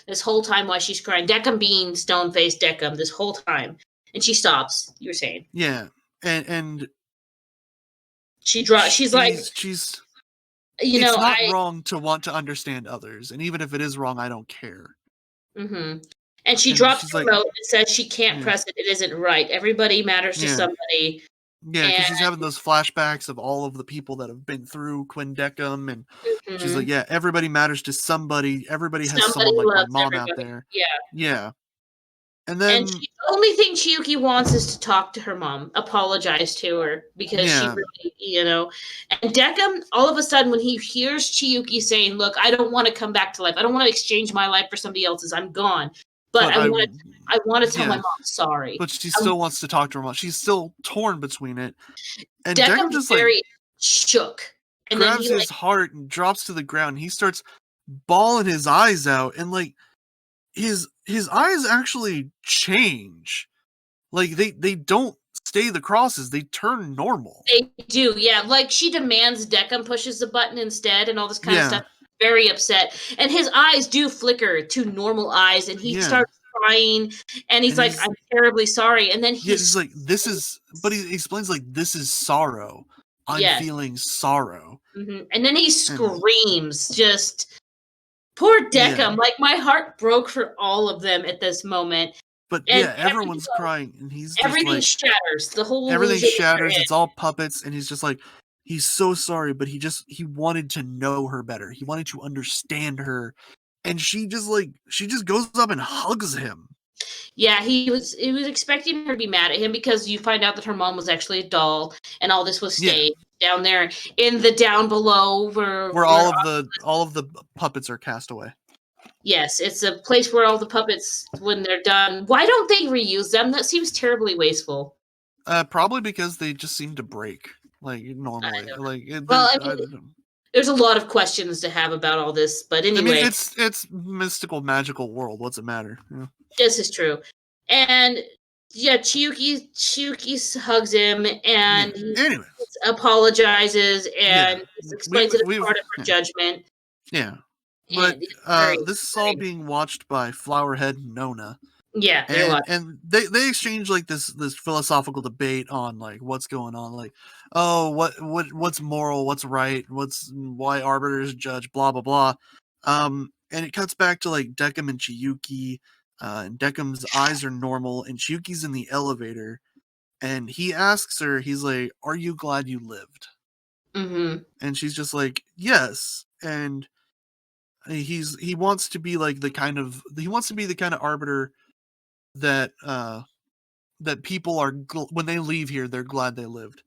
This whole time while she's crying. Deckham being stone-faced Deckham this whole time. And she stops, you were saying. Yeah. And she's like, it's not wrong to want to understand others, and even if it is wrong, I don't care. Mm-hmm. And she drops the remote and says she can't press it. It isn't right. Everybody matters to somebody. Yeah, because she's having those flashbacks of all of the people that have been through Quindecum, and she's like, yeah, everybody matters to somebody. Everybody has someone like my mom out there. Yeah. And then the only thing Chiyuki wants is to talk to her mom, apologize to her, because she really, And Deckham, all of a sudden, when he hears Chiyuki saying, look, I don't want to come back to life. I don't want to exchange my life for somebody else's. I'm gone. but I want to tell my yeah. mom sorry. But she still wants to talk to her mom. She's still torn between it. And Deckham's Deckham just like very shook. And then grabs he his heart and drops to the ground. He starts bawling his eyes out, and like his eyes actually change. Like they don't stay the crosses, they turn normal. They do, yeah. Like she demands Deckham pushes the button instead and all this kind of stuff. Very upset. And his eyes do flicker to normal eyes, and he starts crying, and he's like, I'm terribly sorry. And then he's like, this is, but he explains like, this is sorrow. I'm feeling sorrow. Mm-hmm. And then he screams, just poor Deckham. Like my heart broke for all of them at this moment. But everyone's crying, and he's just everything like, shatters. The whole everything shatters. It's all puppets, and he's just like, he's so sorry, but he wanted to know her better. He wanted to understand her, and she just goes up and hugs him. Yeah, he was expecting her to be mad at him because you find out that her mom was actually a doll, and all this was staged down there in the down below where all of the puppets are cast away. Yes, it's a place where all the puppets, when they're done, why don't they reuse them? That seems terribly wasteful. Probably because they just seem to break like normally. There's a lot of questions to have about all this, but anyway, I mean, it's mystical, magical world. What's it matter? Yeah. This is true, and Chiyuki hugs him, and he apologizes and explains it as part of her judgment. Yeah. But this is all being watched by Flowerhead and Nona. Yeah, and they exchange like this philosophical debate on like what's going on, like, oh, what's moral, what's right, why arbiters judge, blah blah blah. And it cuts back to like Deckham and Chiyuki, and Deckham's eyes are normal, and Chiyuki's in the elevator, and he asks her, he's like, "Are you glad you lived?" Mm-hmm. And she's just like, "Yes," and he wants to be like the kind of arbiter that that people are when they leave here, they're glad they lived.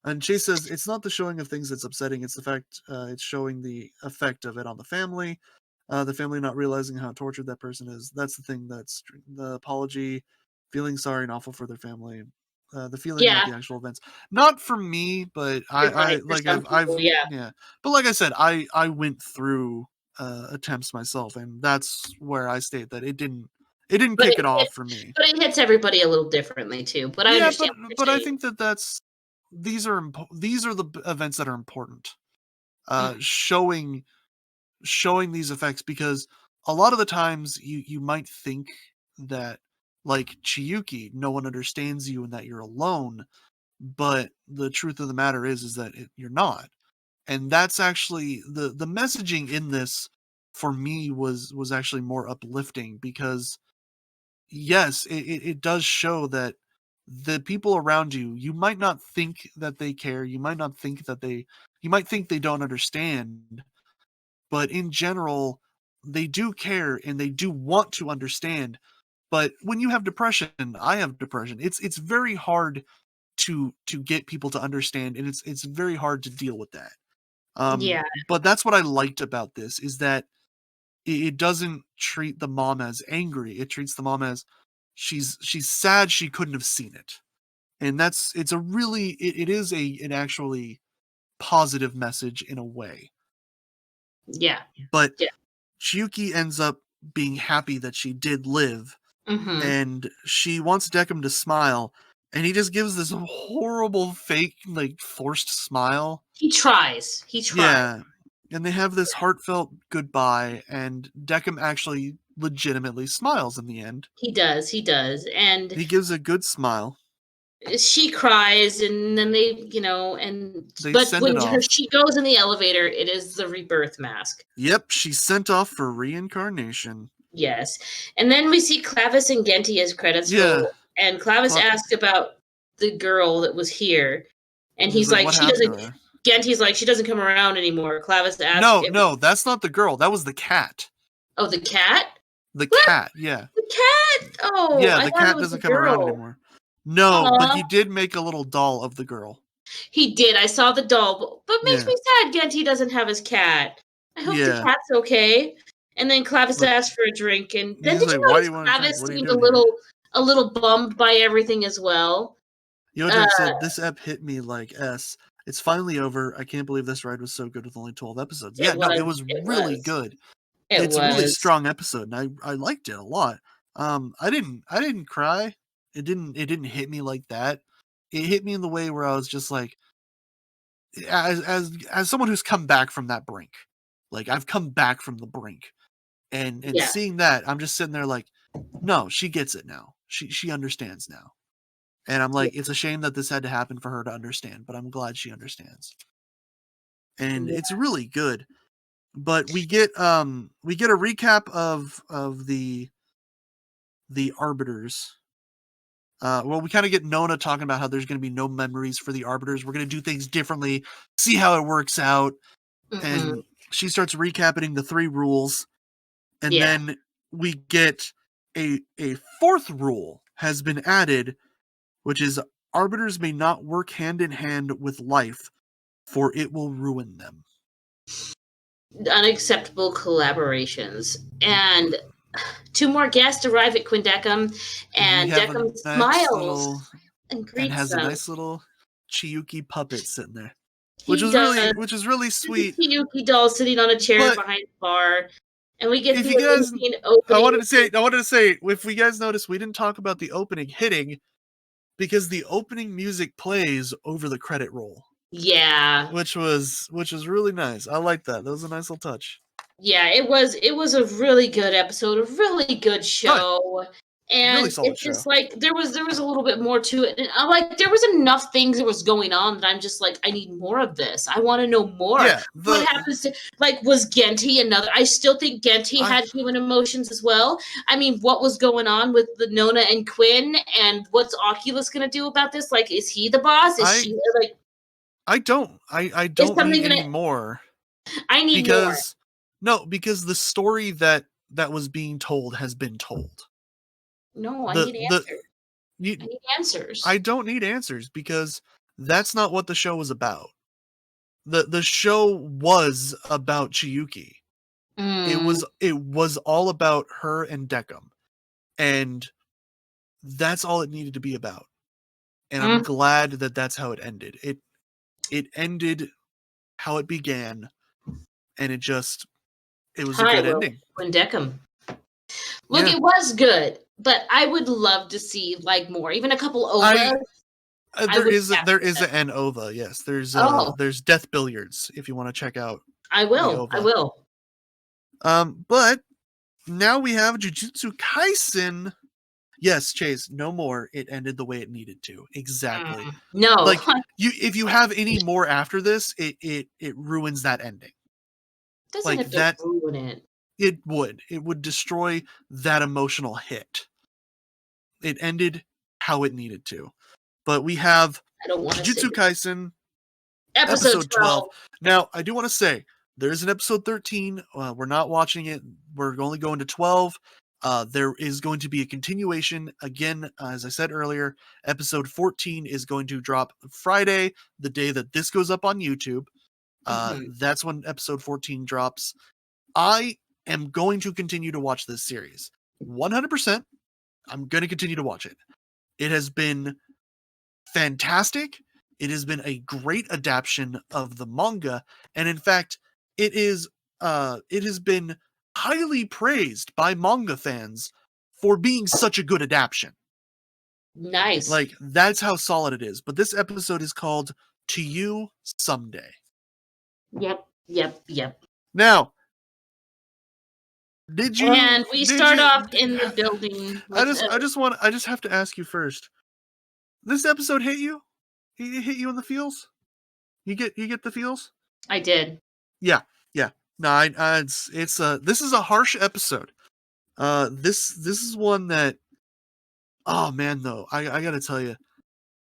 And she says it's not the showing of things that's upsetting, it's the fact it's showing the effect of it on the family not realizing how tortured that person is. That's the thing, that's the apology, feeling sorry and awful for their family, the feeling, not the actual events. Not for me, but I've but like I said, I went through attempts myself, and that's where I state that it didn't kick it off for me. But it hits everybody a little differently too. But I understand. But I think that's these are the events that are important. Showing these effects, because a lot of the times you might think that, like Chiyuki, no one understands you and that you're alone, but the truth of the matter is that you're not. And that's actually the messaging in this for me was actually more uplifting, because yes, it does show that the people around you might not think that they care, you might think they don't understand, but in general, they do care and they do want to understand. But when you have depression, I have depression, it's very hard to get people to understand, and it's very hard to deal with that. But that's what I liked about this, is that it doesn't treat the mom as angry. It treats the mom as she's sad she couldn't have seen it. And it is an actually positive message in a way. Yeah. But Chiyuki ends up being happy that she did live, and she wants Deckham to smile, and he just gives this horrible fake, like, forced smile. He tries. Yeah. And they have this heartfelt goodbye, and Deckham actually legitimately smiles in the end. He does. And he gives a good smile. She cries, and then she goes in the elevator, it is the rebirth mask. Yep, she's sent off for reincarnation. Yes. And then we see Clavis and Genti as credits roll, and Clavis asked about the girl that was here, and he's like, she doesn't. Genti's like, she doesn't come around anymore. Clavis asked. No, that's not the girl. That was the cat. Oh, the cat? The cat, yeah. The cat? Oh, yeah. The cat doesn't come around anymore. No, but he did make a little doll of the girl. He did. I saw the doll, but makes me sad Genti doesn't have his cat. I hope the cat's okay. And then Clavis Like, asked for a drink, and then he's did you like, "Why do notice you want a drink? Clavis What are you seemed doing here?" a little bummed by everything as well? Yodak said, "This ep hit me like S. It's finally over. I can't believe this ride was so good with only 12 episodes." Yeah, It no, was. it was It really was. good. It It's a really was. strong episode, and I liked it a lot. I didn't cry. It didn't hit me like that. It hit me in the way where I was just like, as someone who's come back from that brink, like I've come back from the brink, and Yeah. seeing that, I'm just sitting there like, no, she gets it now. She understands now. And I'm like, it's a shame that this had to happen for her to understand, but I'm glad she understands. And Yeah. it's really good. But we get a recap of the arbiters. Well, we kind of get Nona talking about how there's going to be no memories for the arbiters. We're going to do things differently, see how it works out. And she starts recapping the 3 rules. And then we get a fourth rule has been added, which is arbiters may not work hand in hand with life, for it will ruin them. Unacceptable collaborations. And 2 more guests arrive at Quindecum, and Decum smiles and greets has them. a nice little Chiyuki puppet sitting there, He which is really sweet. Chiyuki doll sitting on a chair But behind the bar, and we get if the you guys, opening. I wanted to say, if you guys notice, we didn't talk about the opening hitting because the opening music plays over the credit roll. Yeah, which was really nice. I like that. That was a nice little touch. Yeah, it was a really good episode, a really good show. And really solid it's just show. like there was a little bit more to it. And I'm like, there was enough things that was going on that I'm just like, I need more of this. I want to know more. Yeah, what happens to, like, was Genti another? I still think Genti had human emotions as well. I mean, what was going on with the Nona and Quinn, and what's Oculus gonna do about this? Like, is he the boss? Is she like? I don't need any more. I need because no, because the story that was being told has been told. No, I need answers. I need answers. I don't need answers because that's not what the show was about. The show was about Chiyuki. It was all about her and Decum. And that's all it needed to be about. And I'm glad that that's how it ended. It ended how it began, and it was a good ending. Decum. Look, it was good, but I would love to see like more, even a couple OVAs. There is an OVA, yes. There's Death Billiards if you want to check out. I will. But now we have Jujutsu Kaisen. Yes, Chase, no more. It ended the way it needed to. Exactly. No. Like if you have any more after this, it ruins that ending. Doesn't have to ruin it. It would destroy that emotional hit. It ended how it needed to. But we have Jujutsu Kaisen episode 12. Now, I do want to say there's an episode 13. We're not watching it. We're only going to 12. There is going to be a continuation. Again, as I said earlier, episode 14 is going to drop Friday, the day that this goes up on YouTube. That's when episode 14 drops. I am going to continue to watch this series. 100%. I'm going to continue to watch it. It has been fantastic. It has been a great adaptation of the manga. And in fact, it has been highly praised by manga fans for being such a good adaptation. Nice. Like, that's how solid it is. But this episode is called To You Someday. Yep. Now, and we start off in the building. I just have to ask you first. This episode hit you? It hit you in the feels? You get the feels? I did. Yeah. No, this is a harsh episode. This is one that, oh man, though, I gotta tell you,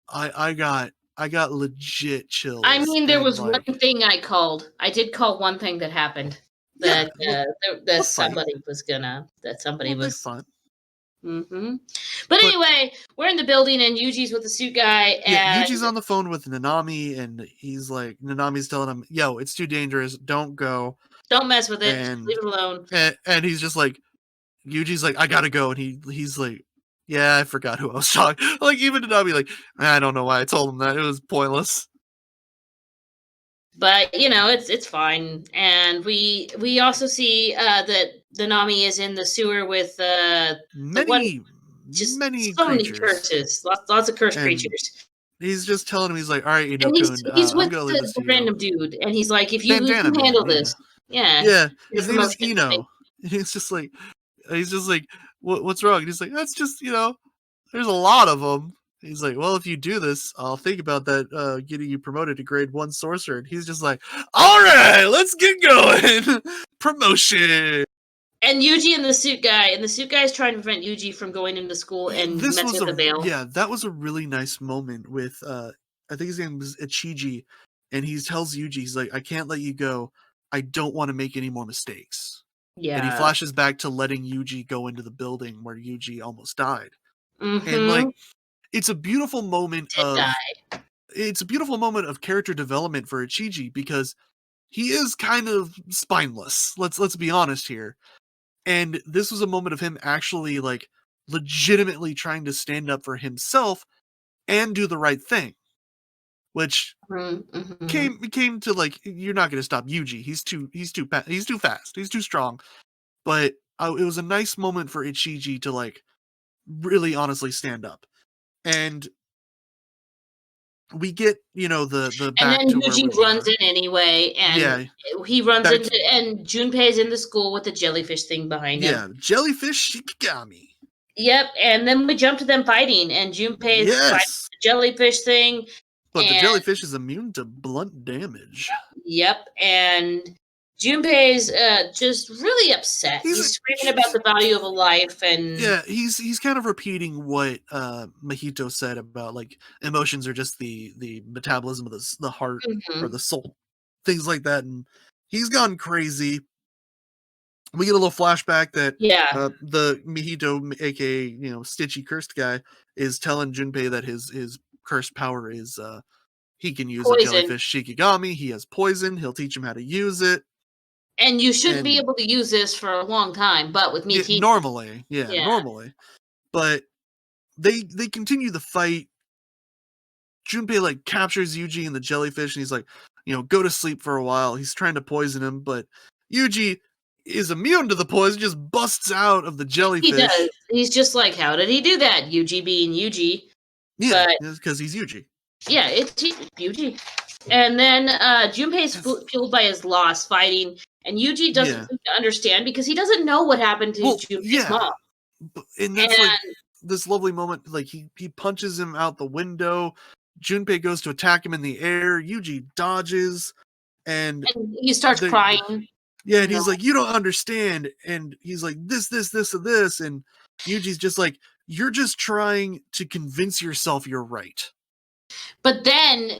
I got legit chills. I mean, there was one thing I called. I did call one thing that happened. That somebody was. Fun. But anyway, we're in the building, and Yuji's with the suit guy. And Yuji's on the phone with Nanami, and he's like, Nanami's telling him, "Yo, it's too dangerous. Don't go." Don't mess with it. And Leave it alone. and he's just like, Yuji's like, I gotta go, and he's like, yeah, I forgot who I was talking. Like, even to not be like, I don't know why I told him that. It was pointless. But it's fine. And we also see that the Nami is in the sewer with the one. Just many so many creatures. curses. Lots of cursed And creatures. he's just telling him, he's like, all right, And he's I'm with gonna leave this the to you. random dude, and he's like, if you Bandana can handle Man, this, yeah, yeah. get His a name is promotion, something. Eno. And he's just like, what's wrong? And he's like, that's just, there's a lot of them. He's like, well, if you do this, I'll think about that, getting you promoted to grade 1 sorcerer. And he's just like, all right, let's get going. Promotion. And Yuji and the suit guy is trying to prevent Yuji from going into school and messing with the veil. Yeah, that was a really nice moment with, I think his name was Ichiji, and he tells Yuji, he's like, I can't let you go. I don't want to make any more mistakes. Yeah. And he flashes back to letting Yuji go into the building where Yuji almost died. Mm-hmm. And like, it's a beautiful moment it's a beautiful moment of character development for Ichiji, because he is kind of spineless. Let's be honest here. And this was a moment of him actually like legitimately trying to stand up for himself and do the right thing. Which came to like, you're not going to stop Yuji. He's too fast. He's too strong. But it was a nice moment for Ichiji to like really honestly stand up. And we get, the back and then to where Yuji runs in anyway, and he runs into, and Junpei's in the school with the jellyfish thing behind him. Yeah, jellyfish Shikigami. Yep, and then we jump to them fighting, and Junpei's fighting the jellyfish thing. But the jellyfish is immune to blunt damage. Yep, and Junpei's just really upset. He's screaming about the value of a life, and yeah, he's kind of repeating what Mahito said about like emotions are just the metabolism of the heart or the soul, things like that, and he's gone crazy. We get a little flashback that the Mahito, aka Stitchy cursed guy, is telling Junpei that his cursed power is he can use a jellyfish Shikigami. He has poison. He'll teach him how to use it. And you should be able to use this for a long time, but with me teaching normally. But they continue the fight. Junpei like captures Yuji and the jellyfish, and he's like, go to sleep for a while. He's trying to poison him, but Yuji is immune to the poison, just busts out of the jellyfish. He does. He's just like, how did he do that? Yuji being Yuji. Yeah, because he's Yuji. Yeah, it's Yuji. And then Junpei's fueled by his loss fighting, and Yuji doesn't understand because he doesn't know what happened to Junpei's mom. And that's like this lovely moment, like he punches him out the window. Junpei goes to attack him in the air. Yuji dodges, and he starts crying. Yeah, and he's like, you don't understand. And he's like, this, and this. And Yuji's just like, you're just trying to convince yourself you're right. But then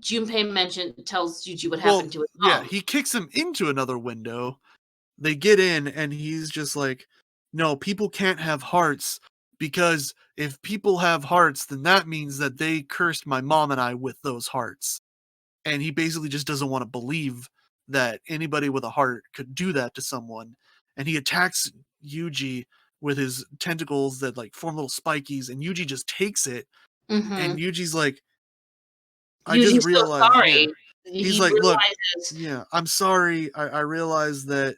Junpei tells Yuji what happened to his mom. Yeah, he kicks him into another window. They get in, and he's just like, no, people can't have hearts, because if people have hearts, then that means that they cursed my mom and I with those hearts. And he basically just doesn't want to believe that anybody with a heart could do that to someone. And he attacks Yuji with his tentacles that like form little spikies, and Yuji just takes it. And Yuji's like, I just realized. So sorry. He's like, look, I'm sorry. I realized that,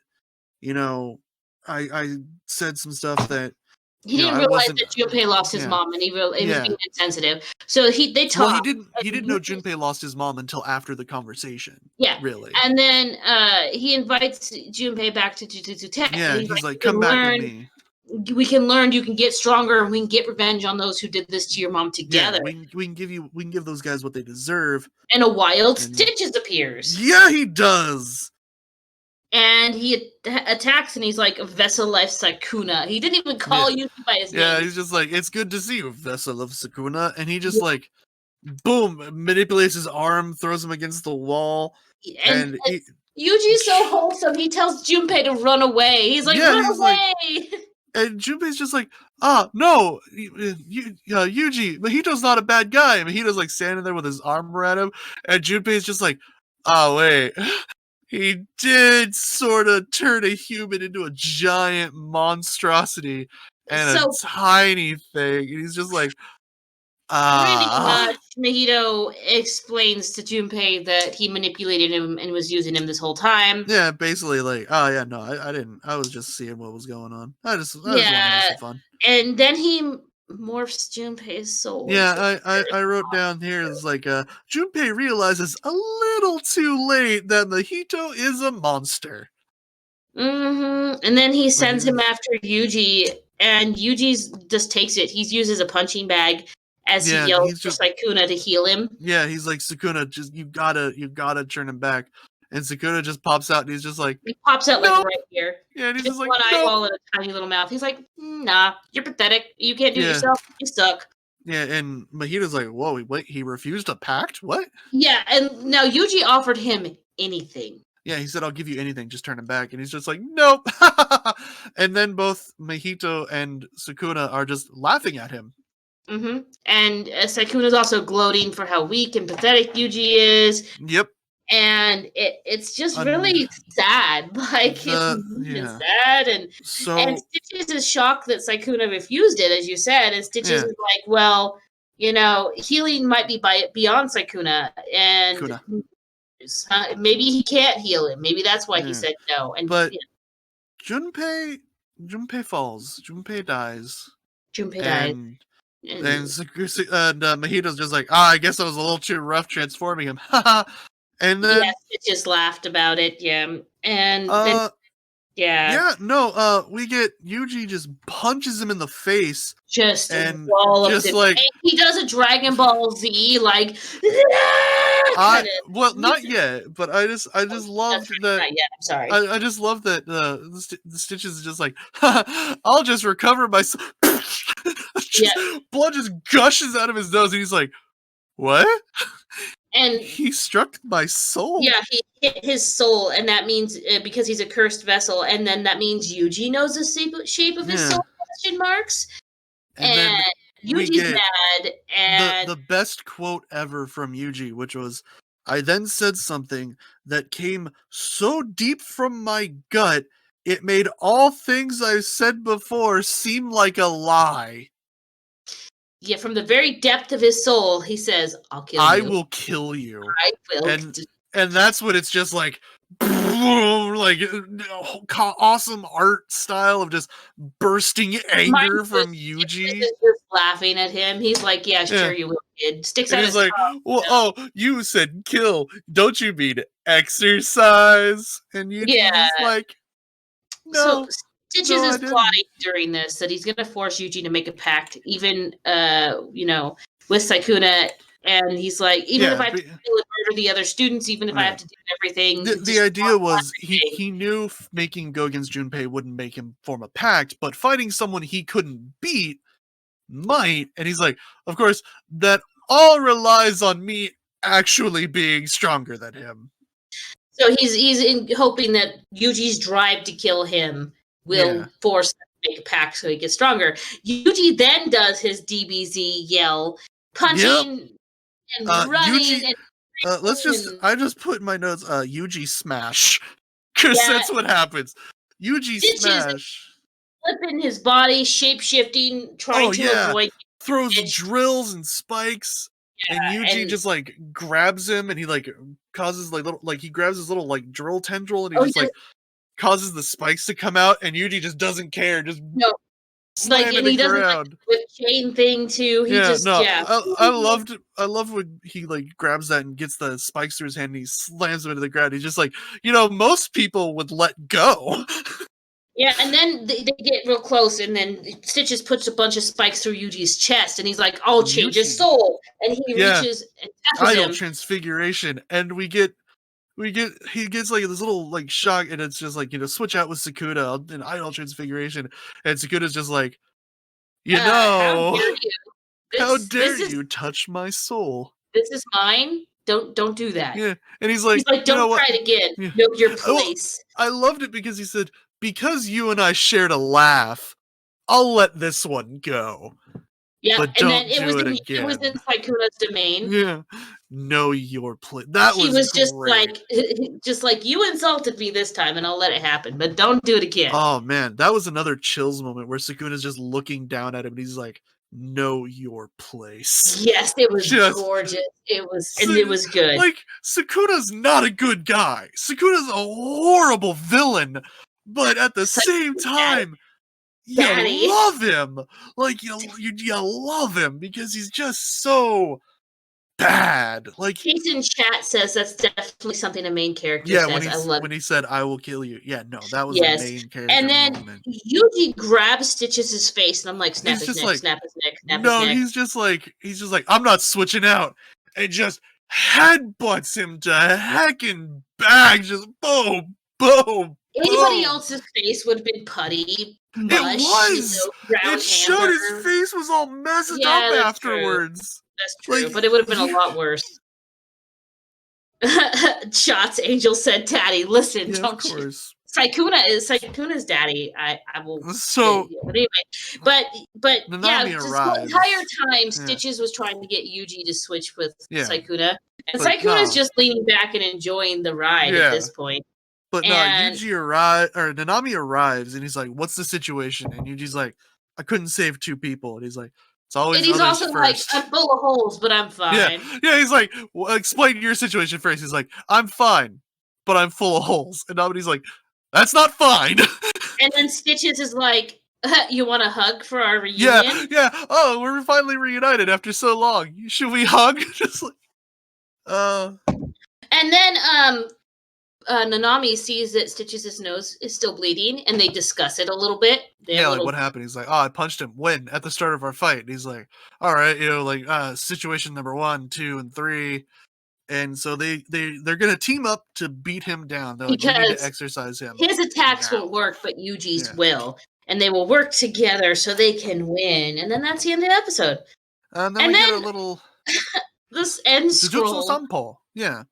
I said some stuff that he didn't realize that Junpei lost his mom, and he was being insensitive. So they talked. Well, he didn't know Junpei lost his mom until after the conversation. Yeah, really. And then he invites Junpei back to Jujutsu Tech. Yeah, he's like, come back with me. We can learn. You can get stronger, and we can get revenge on those who did this to your mom together. Yeah, we can give those guys what they deserve. And a wild Stitches appears. Yeah, he does. And he attacks, and he's like, Vessel Life Sakuna. He didn't even call Yuji by his name. Yeah, he's just like, it's good to see you, Vessel of Sakuna. And he just like, boom, manipulates his arm, throws him against the wall. And Yuji's so wholesome. He tells Junpei to run away. He's like, run away! And Junpei's just like, no, Yuji, Mahito's not a bad guy. And Mahito's like standing there with his arm around him. And Junpei's just like, wait. he did sort of turn a human into a giant monstrosity and a So tiny thing. And he's just like, pretty ah. much, Mahito explains to Junpei that he manipulated him and was using him this whole time. Yeah, basically like, oh yeah, no, I didn't. I was just seeing what was going on. I just wanted to have Yeah, some fun. and then he morphs Junpei's soul. Yeah, I wrote down here is like Junpei realizes a little too late that Mahito is a monster. And then he sends him Mahito's- after Yuji, and Yuji's just takes it. He uses a punching bag as he Yeah, yells he's for just Sukuna to heal him. yeah, he's like, Sukuna, just you gotta turn him back. And Sukuna just pops out and he's just like, He pops out like nope. right here. Yeah, and he's just like, one nope. eyeball and a tiny little mouth. He's like, nah, you're pathetic. You can't do it Yeah. yourself. You suck. Yeah, and Mahito's like, whoa, wait, he refused a pact? What? Yeah, and now Yuji offered him anything. Yeah, he said, I'll give you anything, just turn him back. And he's just like, nope. And then both Mahito and Sukuna are just laughing at him. And Sakuna's also gloating for how weak and pathetic Yuji is. Yep. And it's just really sad. Like, it's sad. And Stitches is shocked that Sukuna refused it, as you said. And Stitches is like, well, healing might be beyond Sukuna. And maybe he can't heal him. Maybe that's why he said no. And but Junpei falls. Junpei dies. Junpei dies. And Mahito's just like, I guess I was a little too rough transforming him. And then it just laughed about it. Yeah. And then, we get Yuji just punches him in the face. Just and just like and he does a Dragon Ball Z like not yet, but I just love that. Not yet, I'm sorry. I just love that the Stitches is just like, I'll just recover myself. Blood just gushes out of his nose, and he's like, what? And he struck my soul. Yeah, he hit his soul, and that means because he's a cursed vessel, and then that means Yuji knows the shape of his soul? Question marks. And Yuji's mad. And the best quote ever from Yuji, which was, I then said something that came so deep from my gut, it made all things I've said before seem like a lie. Yeah, from the very depth of his soul, he says, I'll kill you. I will kill you. I will. And that's what it's just like, like awesome art style of just bursting anger from Yuji. Just laughing at him. He's like, yeah, sure you will, kid. Sticks out his like, well, you said kill. Don't you mean exercise? And Yuji's like, no. So Stitches is plotting during this that he's going to force Yuji to make a pact, even, with Sukuna. And he's like, even if I have to kill and murder the other students, even if I have to do everything. The idea was he knew making go against Junpei wouldn't make him form a pact, but fighting someone he couldn't beat might. And he's like, of course, that all relies on me actually being stronger than him. So he's hoping that Yuji's drive to kill him will force him to make a pact so he gets stronger. Yuji then does his DBZ yell, punching and running. Yuji, I just put in my notes, Yuji smash. Because that's what happens. Yuji smash. Flipping his body, shape-shifting, trying to avoid. Throws drills and spikes. And Yuji just like grabs him and he like causes like little, like he grabs his little like drill tendril and he just like causes the spikes to come out, and Yuji just doesn't care, just slam it around with chain thing too. I love when he like grabs that and gets the spikes through his hand and he slams them into the ground. He's just like, most people would let go. Yeah, and then they get real close, and then Stitches puts a bunch of spikes through Yuji's chest, and he's like, I'll change his soul. And he reaches and tackles Idol transfiguration, and he gets like this little like shock, and it's just like, switch out with Sukuna and Idol transfiguration, and Sukuna's just like, how dare you touch my soul? This is mine. Don't do that. Yeah, and he's like, don't try it again. Know your place. I loved it because he said, because you and I shared a laugh, I'll let this one go. Yeah, but and then it was in Sukuna's domain. Yeah. know your place. That He was was great. just like, you insulted me this time, and I'll let it happen, but don't do it again. Oh man, that was another chills moment where Sukuna's just looking down at him and he's like, know your place. Yes, it was Just gorgeous. It was good. like Sukuna's not a good guy. Sukuna's a horrible villain, but at the It's like, same time, Daddy. you love him. Like you love him because he's just so bad. Like Chase in chat says that's definitely something a main character says. I love when he said I will kill you. Yeah, no, that was yes. a main character And then moment. Yuji grabs Stitches' face, and I'm like, snap He's his just neck, like, snap his neck, snap no, his neck. he's just like, I'm not switching out. And just headbutts him to heckin' back. Just boom, boom. Anybody boom. else's face would have been putty, mush, It was. brown It showed his face was all messed up that's afterwards. That's true, Like, but it would have been a lot worse. Shots Angel said, "Daddy, listen, yeah, don't of course. Sykuna's daddy. I will." So, but anyway, but yeah, Nanami just arrives. the entire time, Stitches was trying to get Yuji to switch with Sykuna, and but Sykuna's just leaning back and enjoying the ride at this point. But Nanami arrives, and he's like, "What's the situation?" And Yuji's like, "I couldn't save two people," and he's like, "It's always and he's others also first." like, "I'm full of holes, but I'm fine." Yeah. He's like, well, "Explain your situation first." He's like, "I'm fine, but I'm full of holes," and Nami's like, "That's not fine." And then Stitches is like, "You want a hug for our reunion?" Yeah. Oh, we're finally reunited after so long. Should we hug? Just like, And then Nanami sees that Stitches' nose is still bleeding, and they discuss it a little bit. What happened? He's like, "Oh, I punched him when at the start of our fight." And he's like, "All right, situation number 1, 2, and 3." And so they're gonna team up to beat him down. They're like, we need to exercise him. His attacks won't work, but Yuji's will, and they will work together so they can win. And then that's the end of the episode. And then we get a little this end scroll. Jujutsu Sanpo. Yeah.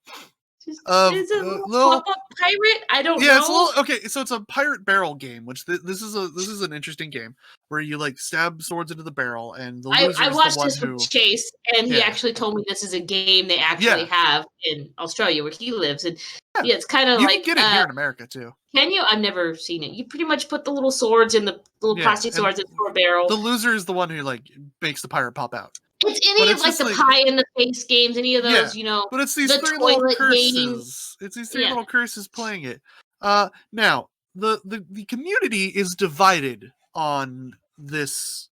Is it a little pop-up pirate? I don't know. Yeah, it's a little okay. So it's a pirate barrel game, which this is an interesting game where you like stab swords into the barrel, and the loser I is watched the one this with Chase, and he actually told me this is a game they actually have in Australia where he lives, and it's kind of you like can get it here in America too. Can you? I've never seen it. You pretty much put the little swords in the little plastic swords into a barrel. The loser is the one who like makes the pirate pop out. It's any of like the pie in the face games, any of those, But it's these three little curses. It's these three little curses playing it. Now the community is divided on this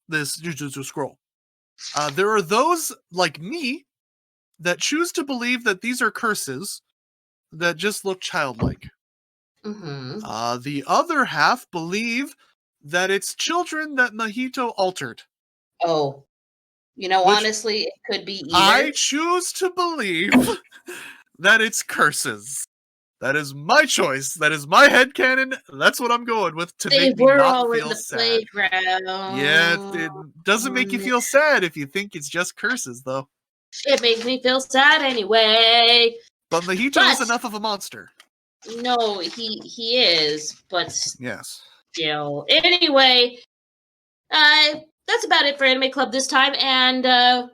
Jujutsu scroll. There are those like me that choose to believe that these are curses that just look childlike. Mm-hmm. The other half believe that it's children that Mahito altered. Oh. Honestly, it could be either. I choose to believe that it's curses. That is my choice. That is my headcanon. That's what I'm going with to make me not feel sad. Playground. Yeah, it doesn't make you feel sad if you think it's just curses, though. It makes me feel sad anyway. But Mahito is enough of a monster. No, he is, but yes. Still. Anyway, that's about it for Anime Club this time, and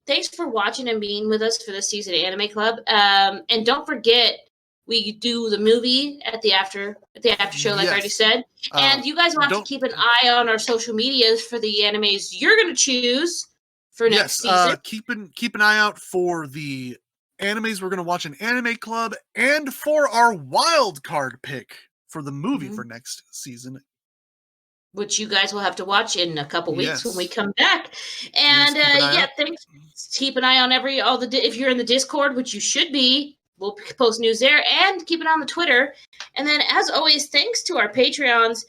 thanks for watching and being with us for this season of Anime Club. And don't forget, we do the movie at the after show, like I already said. And you guys will have to keep an eye on our social medias for the animes you're going to choose for next season. Keep an eye out for the animes we're going to watch in Anime Club, and for our wild card pick for the movie for next season, which you guys will have to watch in a couple weeks when we come back. And thanks. Keep an eye on if you're in the Discord, which you should be. We'll post news there, and keep it on the Twitter. And then, as always, thanks to our Patreons,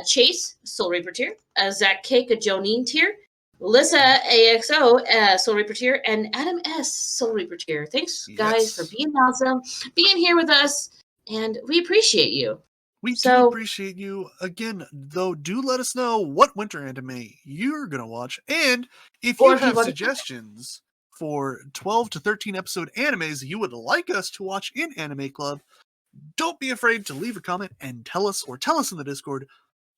Chase, Soul Reaper tier, Zach Cake, a Jonine tier, Alyssa AXO, Soul Reaper tier, and Adam S, Soul Reaper tier. Thanks, guys, for being awesome, being here with us, and we appreciate you. We do appreciate you. Again, though, do let us know what winter anime you're going to watch. And if you have suggestions for 12 to 13 episode animes you would like us to watch in Anime Club, don't be afraid to leave a comment and tell us in the Discord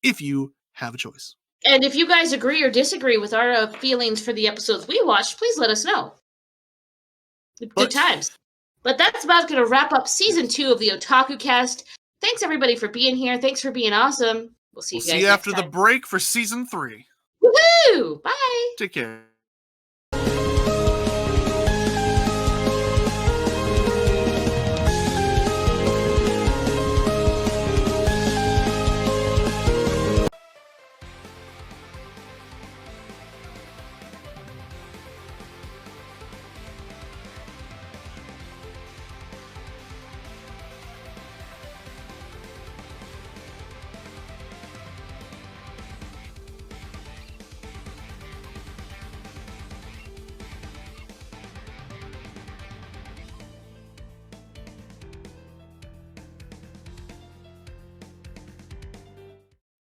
if you have a choice. And if you guys agree or disagree with our feelings for the episodes we watched, please let us know. Good times. But that's about going to wrap up season 2 of the Otakucast. Thanks everybody for being here. Thanks for being awesome. We'll see you guys see you next after time. the break for season 3. Woohoo! Bye. Take care.